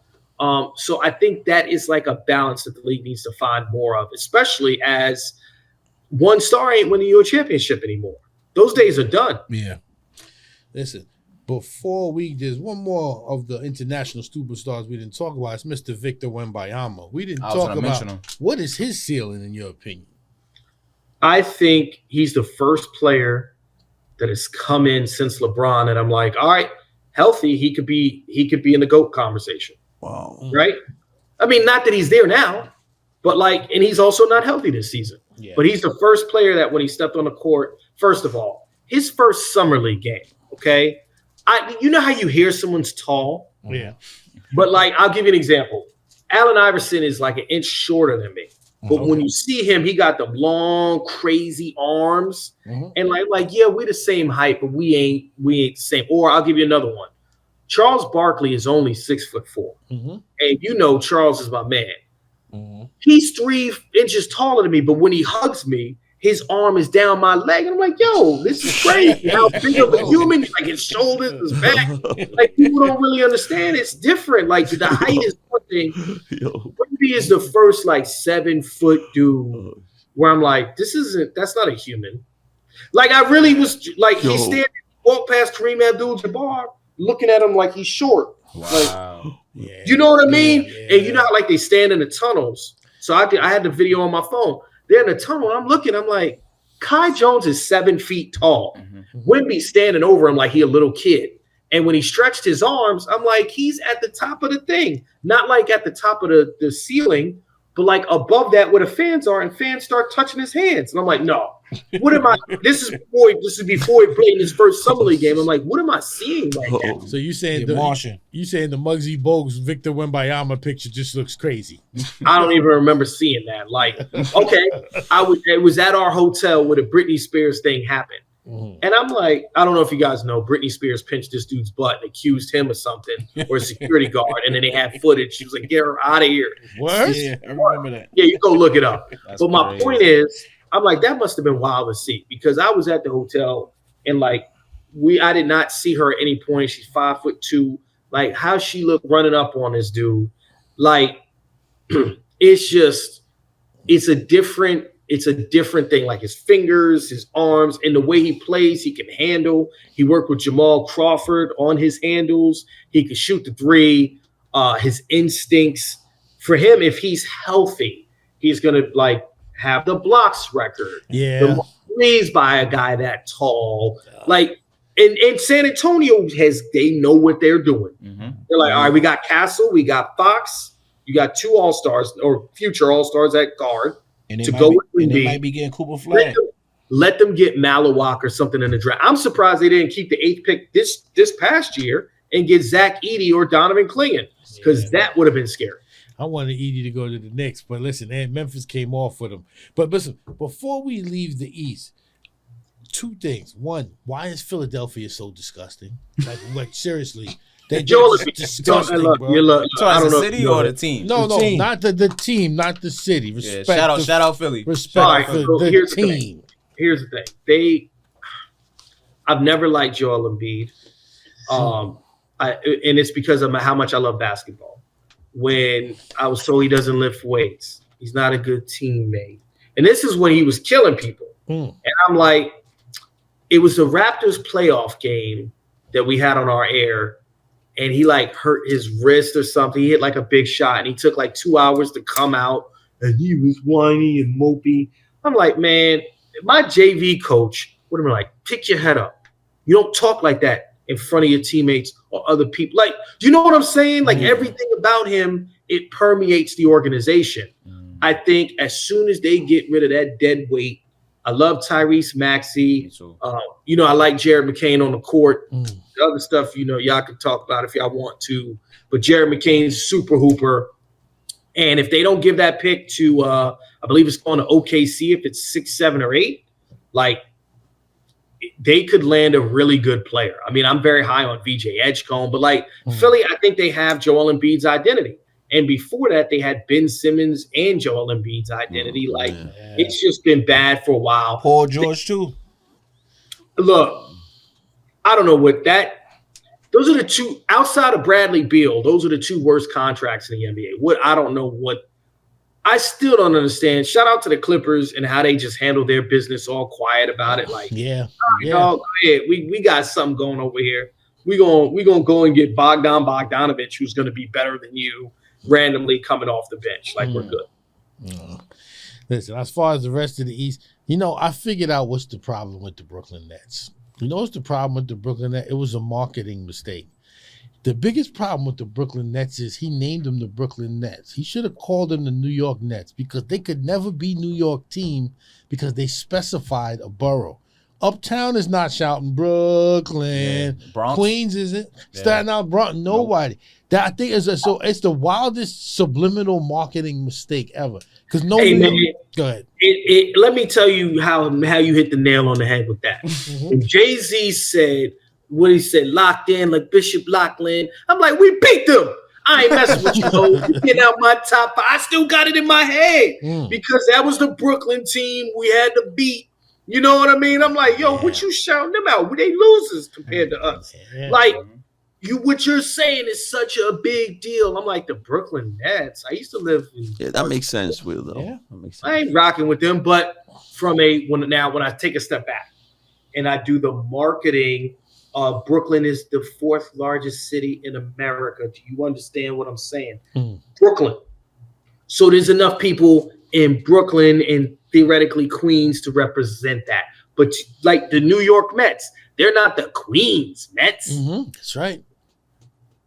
So I think that is like a balance that the league needs to find more of, especially as one star ain't winning you a championship anymore. Those days are done. Yeah. Listen, before there's one more of the international superstars we didn't talk about. It's Mr. Victor Wembanyama. We didn't talk about what is his ceiling in your opinion? I think he's the first player that has come in since LeBron, and I'm like, all right, healthy, he could be in the GOAT conversation. Wow. Right? I mean, not that he's there now, but like, and he's also not healthy this season. Yeah. But he's the first player that when he stepped on the court, first of all, his first summer league game, okay? You know how you hear someone's tall? Yeah. But like, I'll give you an example. Allen Iverson is like an inch shorter than me. But when you see him, he got the long, crazy arms. Mm-hmm. And like, yeah, we're the same height, but we ain't the same. Or I'll give you another one. Charles Barkley is only 6'4". Mm-hmm. And Charles is my man. Mm-hmm. He's 3 inches taller than me, but when he hugs me, his arm is down my leg. And I'm like, yo, this is crazy. How big of a human, like his shoulders, his back. Like, people don't really understand. It's different. Like, the height is one thing. Brady is the first, like, 7-foot dude where I'm like, that's not a human. Like, I really was, like, he's standing, walk past Kareem Abdul-Jabbar, looking at him like he's short. Wow. Like, you know what I mean? Yeah. And you know how, like, they stand in the tunnels. So I had the video on my phone. They're in the tunnel. I'm looking. I'm like, Kai Jones is 7 feet tall. Mm-hmm. Wemby's standing over him like he a little kid. And when he stretched his arms, I'm like, he's at the top of the thing. Not like at the top of the ceiling, but like above that where the fans are, and fans start touching his hands. And I'm like, no, what am I? This is before he played in his first summer league game. I'm like, what am I seeing right now? So you saying The Martian. you saying the Muggsy Bogues Victor Wembanyama picture just looks crazy? I don't even remember seeing that. Like, okay, it was at our hotel where the Britney Spears thing happened. Mhm. And I'm like, I don't know if you guys know, Britney Spears pinched this dude's butt and accused him of something, or a security guard, and then they had footage. She was like, get her out of here. What? Yeah, I remember that. Yeah, you go look it up. That's But my crazy. point is, I'm like, that must have been wild to see, because I was at the hotel and like I did not see her at any point. She's 5'2". Like how she looked running up on this dude. Like it's a different thing. Like his fingers, his arms, and the way he plays, he can handle. He worked with Jamal Crawford on his handles. He could shoot the three. His instincts for him, if he's healthy, he's gonna like have the blocks record. Yeah. The threes by a guy that tall. Like and San Antonio they know what they're doing. Mm-hmm. They're like, all right, we got Castle, we got Fox, you got 2 All-Stars or future All-Stars at guard. And To they go might with be, and they Embiid. might be getting Cooper Flag. Let them get Malawak or something in the draft. I'm surprised they didn't keep the 8th pick this past year and get Zach Edey or Donovan Clingan, because that would have been scary. I wanted Edie to go to the Knicks, but listen, and Memphis came off with him. But listen, before we leave the East, 2 things. One, why is Philadelphia so disgusting? Like seriously, they're Joel, just disgusting, bro. So I as don't the know city if you know or the that. team? No, The team. not the team, not the city. Yeah, Respect. shout out Philly. Respect All right, for so the here's the thing. team. Here's the thing. I've never liked Joel Embiid. And it's because of how much I love basketball. When I was told he doesn't lift weights, he's not a good teammate. And this is when he was killing people. Mm. And I'm like, it was the Raptors playoff game that we had on our air, and he like hurt his wrist or something. He hit like a big shot, and he took like 2 hours to come out, and he was whiny and mopey. I'm like, man, my JV coach would have been like, pick your head up. You don't talk like that in front of your teammates or other people. Like, do you know what I'm saying? Like everything about him, it permeates the organization. I think as soon as they get rid of that dead weight, I love Tyrese Maxey. I like Jared McCain on the court. Mm. The other stuff, y'all can talk about if y'all want to. But Jared McCain's super hooper. And if they don't give that pick to, I believe it's going to OKC, if it's 6, 7, or 8, like they could land a really good player. I mean, I'm very high on VJ Edgecombe, but like Philly, I think they have Joel Embiid's identity. And before that, they had Ben Simmons and Joel Embiid's identity. It's just been bad for a while. Paul George too. Look, I don't know what those are the 2 outside of Bradley Beal. Those are the 2 worst contracts in the NBA. I don't know what. I still don't understand. Shout out to the Clippers and how they just handle their business all quiet about it. Like, Yeah. go ahead. We got something going over here. We gonna go and get Bogdanovich, who's gonna be better than you, randomly coming off the bench. Like, we're good. Listen, as far as the rest of the East, I figured out what's the problem with the Brooklyn Nets. What's the problem with the Brooklyn Nets? It was a marketing mistake. The biggest problem with the Brooklyn Nets is he named them the Brooklyn Nets. He should have called them the New York Nets, because they could never be New York team because they specified a borough. Uptown is not shouting Brooklyn. Yeah. Bronx? Queens isn't. Staten Island, Bronx, nobody. That I think it's the wildest subliminal marketing mistake ever. Because go ahead. Let me tell you how you hit the nail on the head with that. When Jay-Z said what he said, locked in like Bishop Lockland, I'm like, we beat them. I ain't messing with you, Get out my top 5. I still got it in my head because that was the Brooklyn team we had to beat. You know what I mean? I'm like, yo, what you shouting them out? They losers compared to us. Yeah. Like, what you're saying is such a big deal. I'm like, the Brooklyn Nets. I used to live in. Yeah, that makes sense, Will, though. Yeah. That makes sense. I ain't rocking with them, but when I take a step back and I do the marketing, Brooklyn is the 4th largest city in America. Do you understand what I'm saying? Brooklyn. So there's enough people in Brooklyn and theoretically Queens to represent that. But like the New York Mets, they're not the Queens Mets. That's right.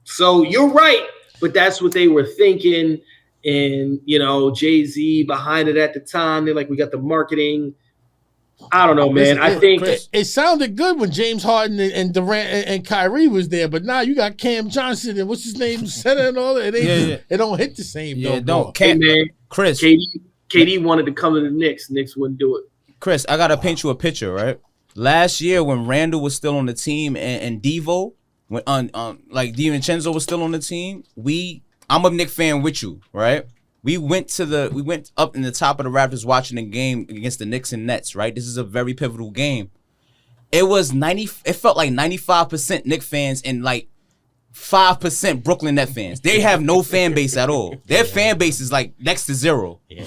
So you're right, but that's what they were thinking. And, Jay-Z behind it at the time, they're like, we got the marketing. I don't know, man. Listen, I think it sounded good when James Harden and Durant and Kyrie was there, but now you got Cam Johnson and what's his name, center and all that. It don't hit the same. Yeah, no don't. more. hey, man, Chris. KD wanted to come to the Knicks. Knicks wouldn't do it. Chris, I gotta paint you a picture, right? Last year when Randall was still on the team and Devo, when like DiVincenzo was still on the team, I'm a Knicks fan with you, right? We went up in the top of the Raptors watching the game against the Knicks and Nets, right? This is a very pivotal game. It felt like 95% Knicks fans and like 5% Brooklyn Net fans. They have no fan base at all. Their fan base is like next to zero. Yeah,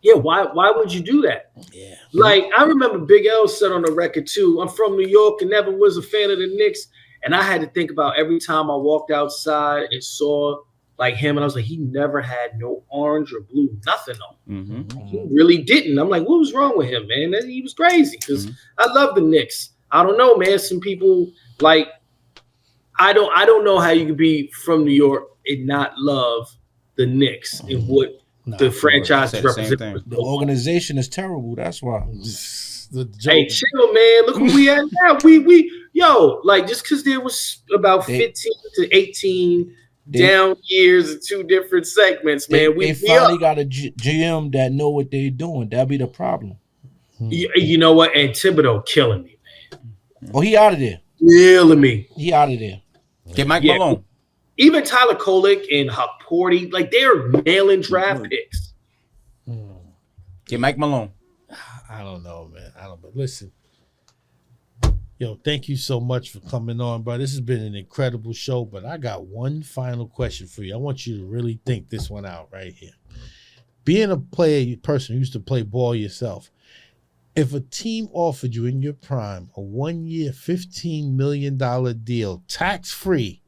Yeah, why would you do that? yeah. Like, I remember Big L said on the record too, I'm from New York and never was a fan of the Knicks. And I had to think about every time I walked outside and saw like him, and I was like, he never had no orange or blue, nothing on. He really didn't. I'm like, what was wrong with him, man? He was crazy because I love the Knicks. I don't know, man. Some people like, I don't know how you can be from New York and not love the Knicks and what the franchise represents. The organization is terrible. That's why. Hey, chill, man. Look where we at now. We like just because there was about 15 to 18 down years in two different segments, man. They finally got a GM that know what they're doing. That'd be the problem. You know what? And Thibodeau killing me, man. Oh, he out of there. Killing me. He out of there. Get Mike Malone. Even Tyler Kolek and Porty, like they're nailing draft picks. Get Mike Malone. I don't know, man. But listen. Yo, thank you so much for coming on, bro. This has been an incredible show, but I got one final question for you. I want you to really think this one out right here. Being a person who used to play ball yourself, if a team offered you in your prime a 1-year, $15 million deal, tax-free,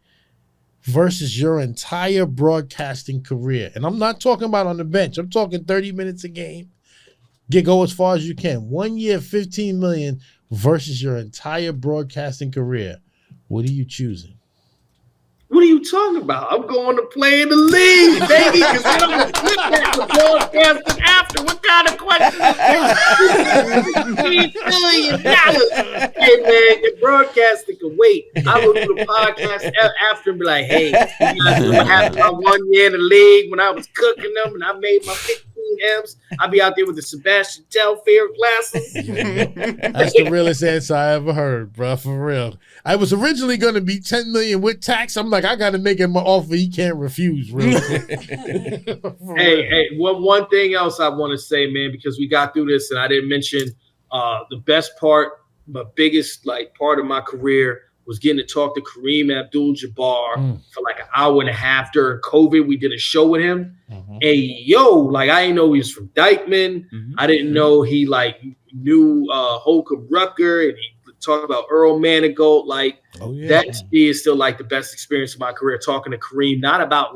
versus your entire broadcasting career, and I'm not talking about on the bench, I'm talking 30 minutes a game, go as far as you can. 1 year, $15 million versus your entire broadcasting career. What are you choosing? What are you talking about? I'm going to play in the league, baby, because I don't flip that to broadcasting after. What kind of question is that? $15 million. Hey, man, your broadcasting can wait. I will do the podcast after and be like, hey, you guys know what happened my 1 year in the league when I was cooking them and I made my 15 M's. I'll be out there with the Sebastian Telfair glasses. That's the realest answer I ever heard, bro, for real. I was originally going to be $10 million with tax. I'm like, I got to make him an offer he can't refuse, really. Hey, one thing else I want to say, man, because we got through this and I didn't mention the best part, my biggest part of my career was getting to talk to Kareem Abdul-Jabbar for like an hour and a half during COVID. We did a show with him. Hey, yo, I didn't know he was from Dykeman. I didn't know he knew Holcomb Rucker, and he talked about Earl Manigault. That to me is still the best experience of my career, talking to Kareem, not about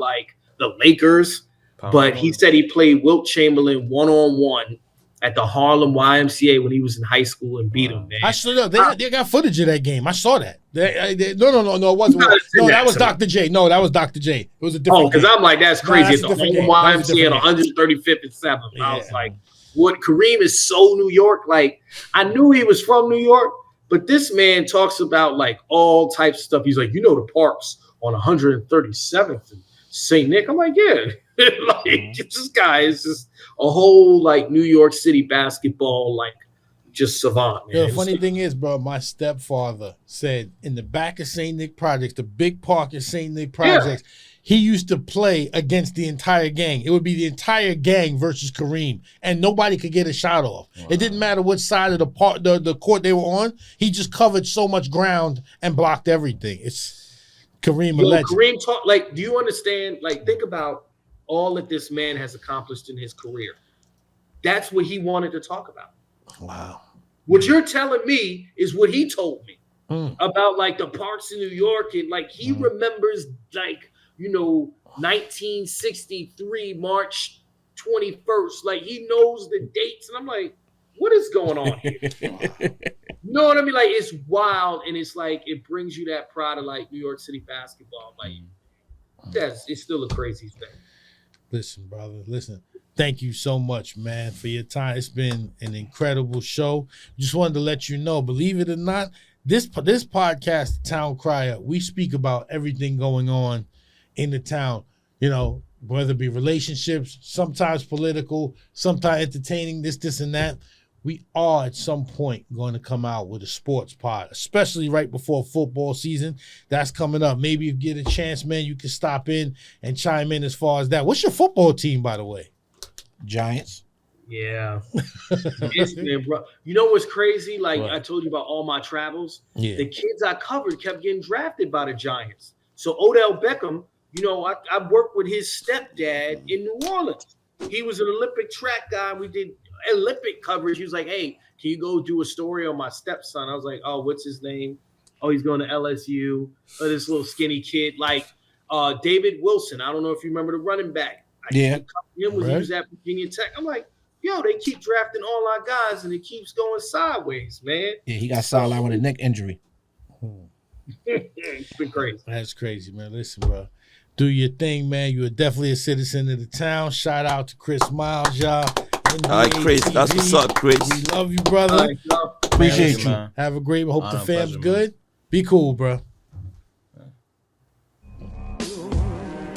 the Lakers, but he said he played Wilt Chamberlain one-on-one at the Harlem YMCA when he was in high school and beat him, man. I still know they got footage of that game. I saw that. No, it wasn't. No, that was Dr. J. No, that was Dr. J. It was a different. Oh, because I'm like, that's crazy. It's the game. YMCA at 135th and 7th. Yeah. I was like, what? Kareem is so New York. I knew he was from New York, but this man talks about all types of stuff. He's like, the parks on 137th and St. Nick. I'm like, yeah. This guy is just a whole New York City basketball just savant, man. Yeah, the funny thing is, bro, my stepfather said in the back of St. Nick Projects, the big park at St. Nick Projects, he used to play against the entire gang. It would be the entire gang versus Kareem, and nobody could get a shot off. Wow. It didn't matter what side of the court they were on. He just covered so much ground and blocked everything. It's Kareem, a legend. Kareem do you understand? Think about all that this man has accomplished in his career. That's what he wanted to talk about. Wow. What you're telling me is what he told me about the parks in New York, and he remembers 1963 March 21st. He knows the dates, and I'm like, what is going on here? You know what I mean? It's wild, and it's it brings you that pride of New York City basketball. It's still a crazy thing. Listen, brother, listen. Thank you so much, man, for your time. It's been an incredible show. Just wanted to let you know, believe it or not, this podcast, Town Crier, we speak about everything going on in the town, you know, whether it be relationships, sometimes political, sometimes entertaining, this, and that. We are at some point going to come out with a sports pod, especially right before football season. That's coming up. Maybe if you get a chance, man, you can stop in and chime in as far as that. What's your football team, by the way? Giants. Yeah. It's been, bro. You know what's crazy? Like What? I told you about all my travels. Yeah. The kids I covered kept getting drafted by the Giants. So Odell Beckham, you know, I worked with his stepdad in New Orleans. He was an Olympic track guy. We did Olympic coverage. He was like, hey, can you go do a story on my stepson? I was like, oh, what's his name? Oh, he's going to LSU. Oh, this little skinny kid. Like David Wilson. I don't know if you remember the running back. Yeah. He was at Virginia Tech. I'm like, yo, they keep drafting all our guys, and it keeps going sideways, man. Yeah, he got sidelined with a neck injury. It's been crazy. That's crazy, man. Listen, bro. Do your thing, man. You are definitely a citizen of the town. Shout out to Chris Miles, y'all. All right, Chris. That's what's up, Chris. We love you, brother. All right, y'all. Appreciate you. Man. Have a great one. Hope the Honor, fam's pleasure, good. Be cool, bro.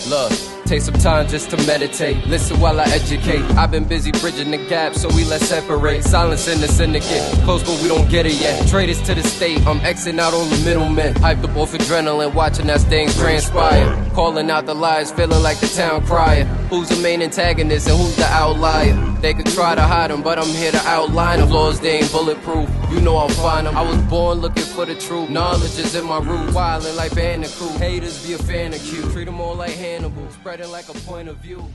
Look, take some time just to meditate. Listen while I educate. I've been busy bridging the gap, so we let's separate. Silence in the syndicate. Close, but we don't get it yet. Traders to the state. I'm Xing out on the middlemen. Hyped up off adrenaline, watching as things transpire. Calling out the lies, feeling like the town crier. Who's the main antagonist and who's the outlier? They could try to hide them, but I'm here to outline them. Flaws, they ain't bulletproof. You know I'll find them. I was born looking for the truth. Knowledge is in my root. Wildin' like Bandicoot. Haters be a fan of Q. Treat them all like Hannibal. Spreading like a point of view.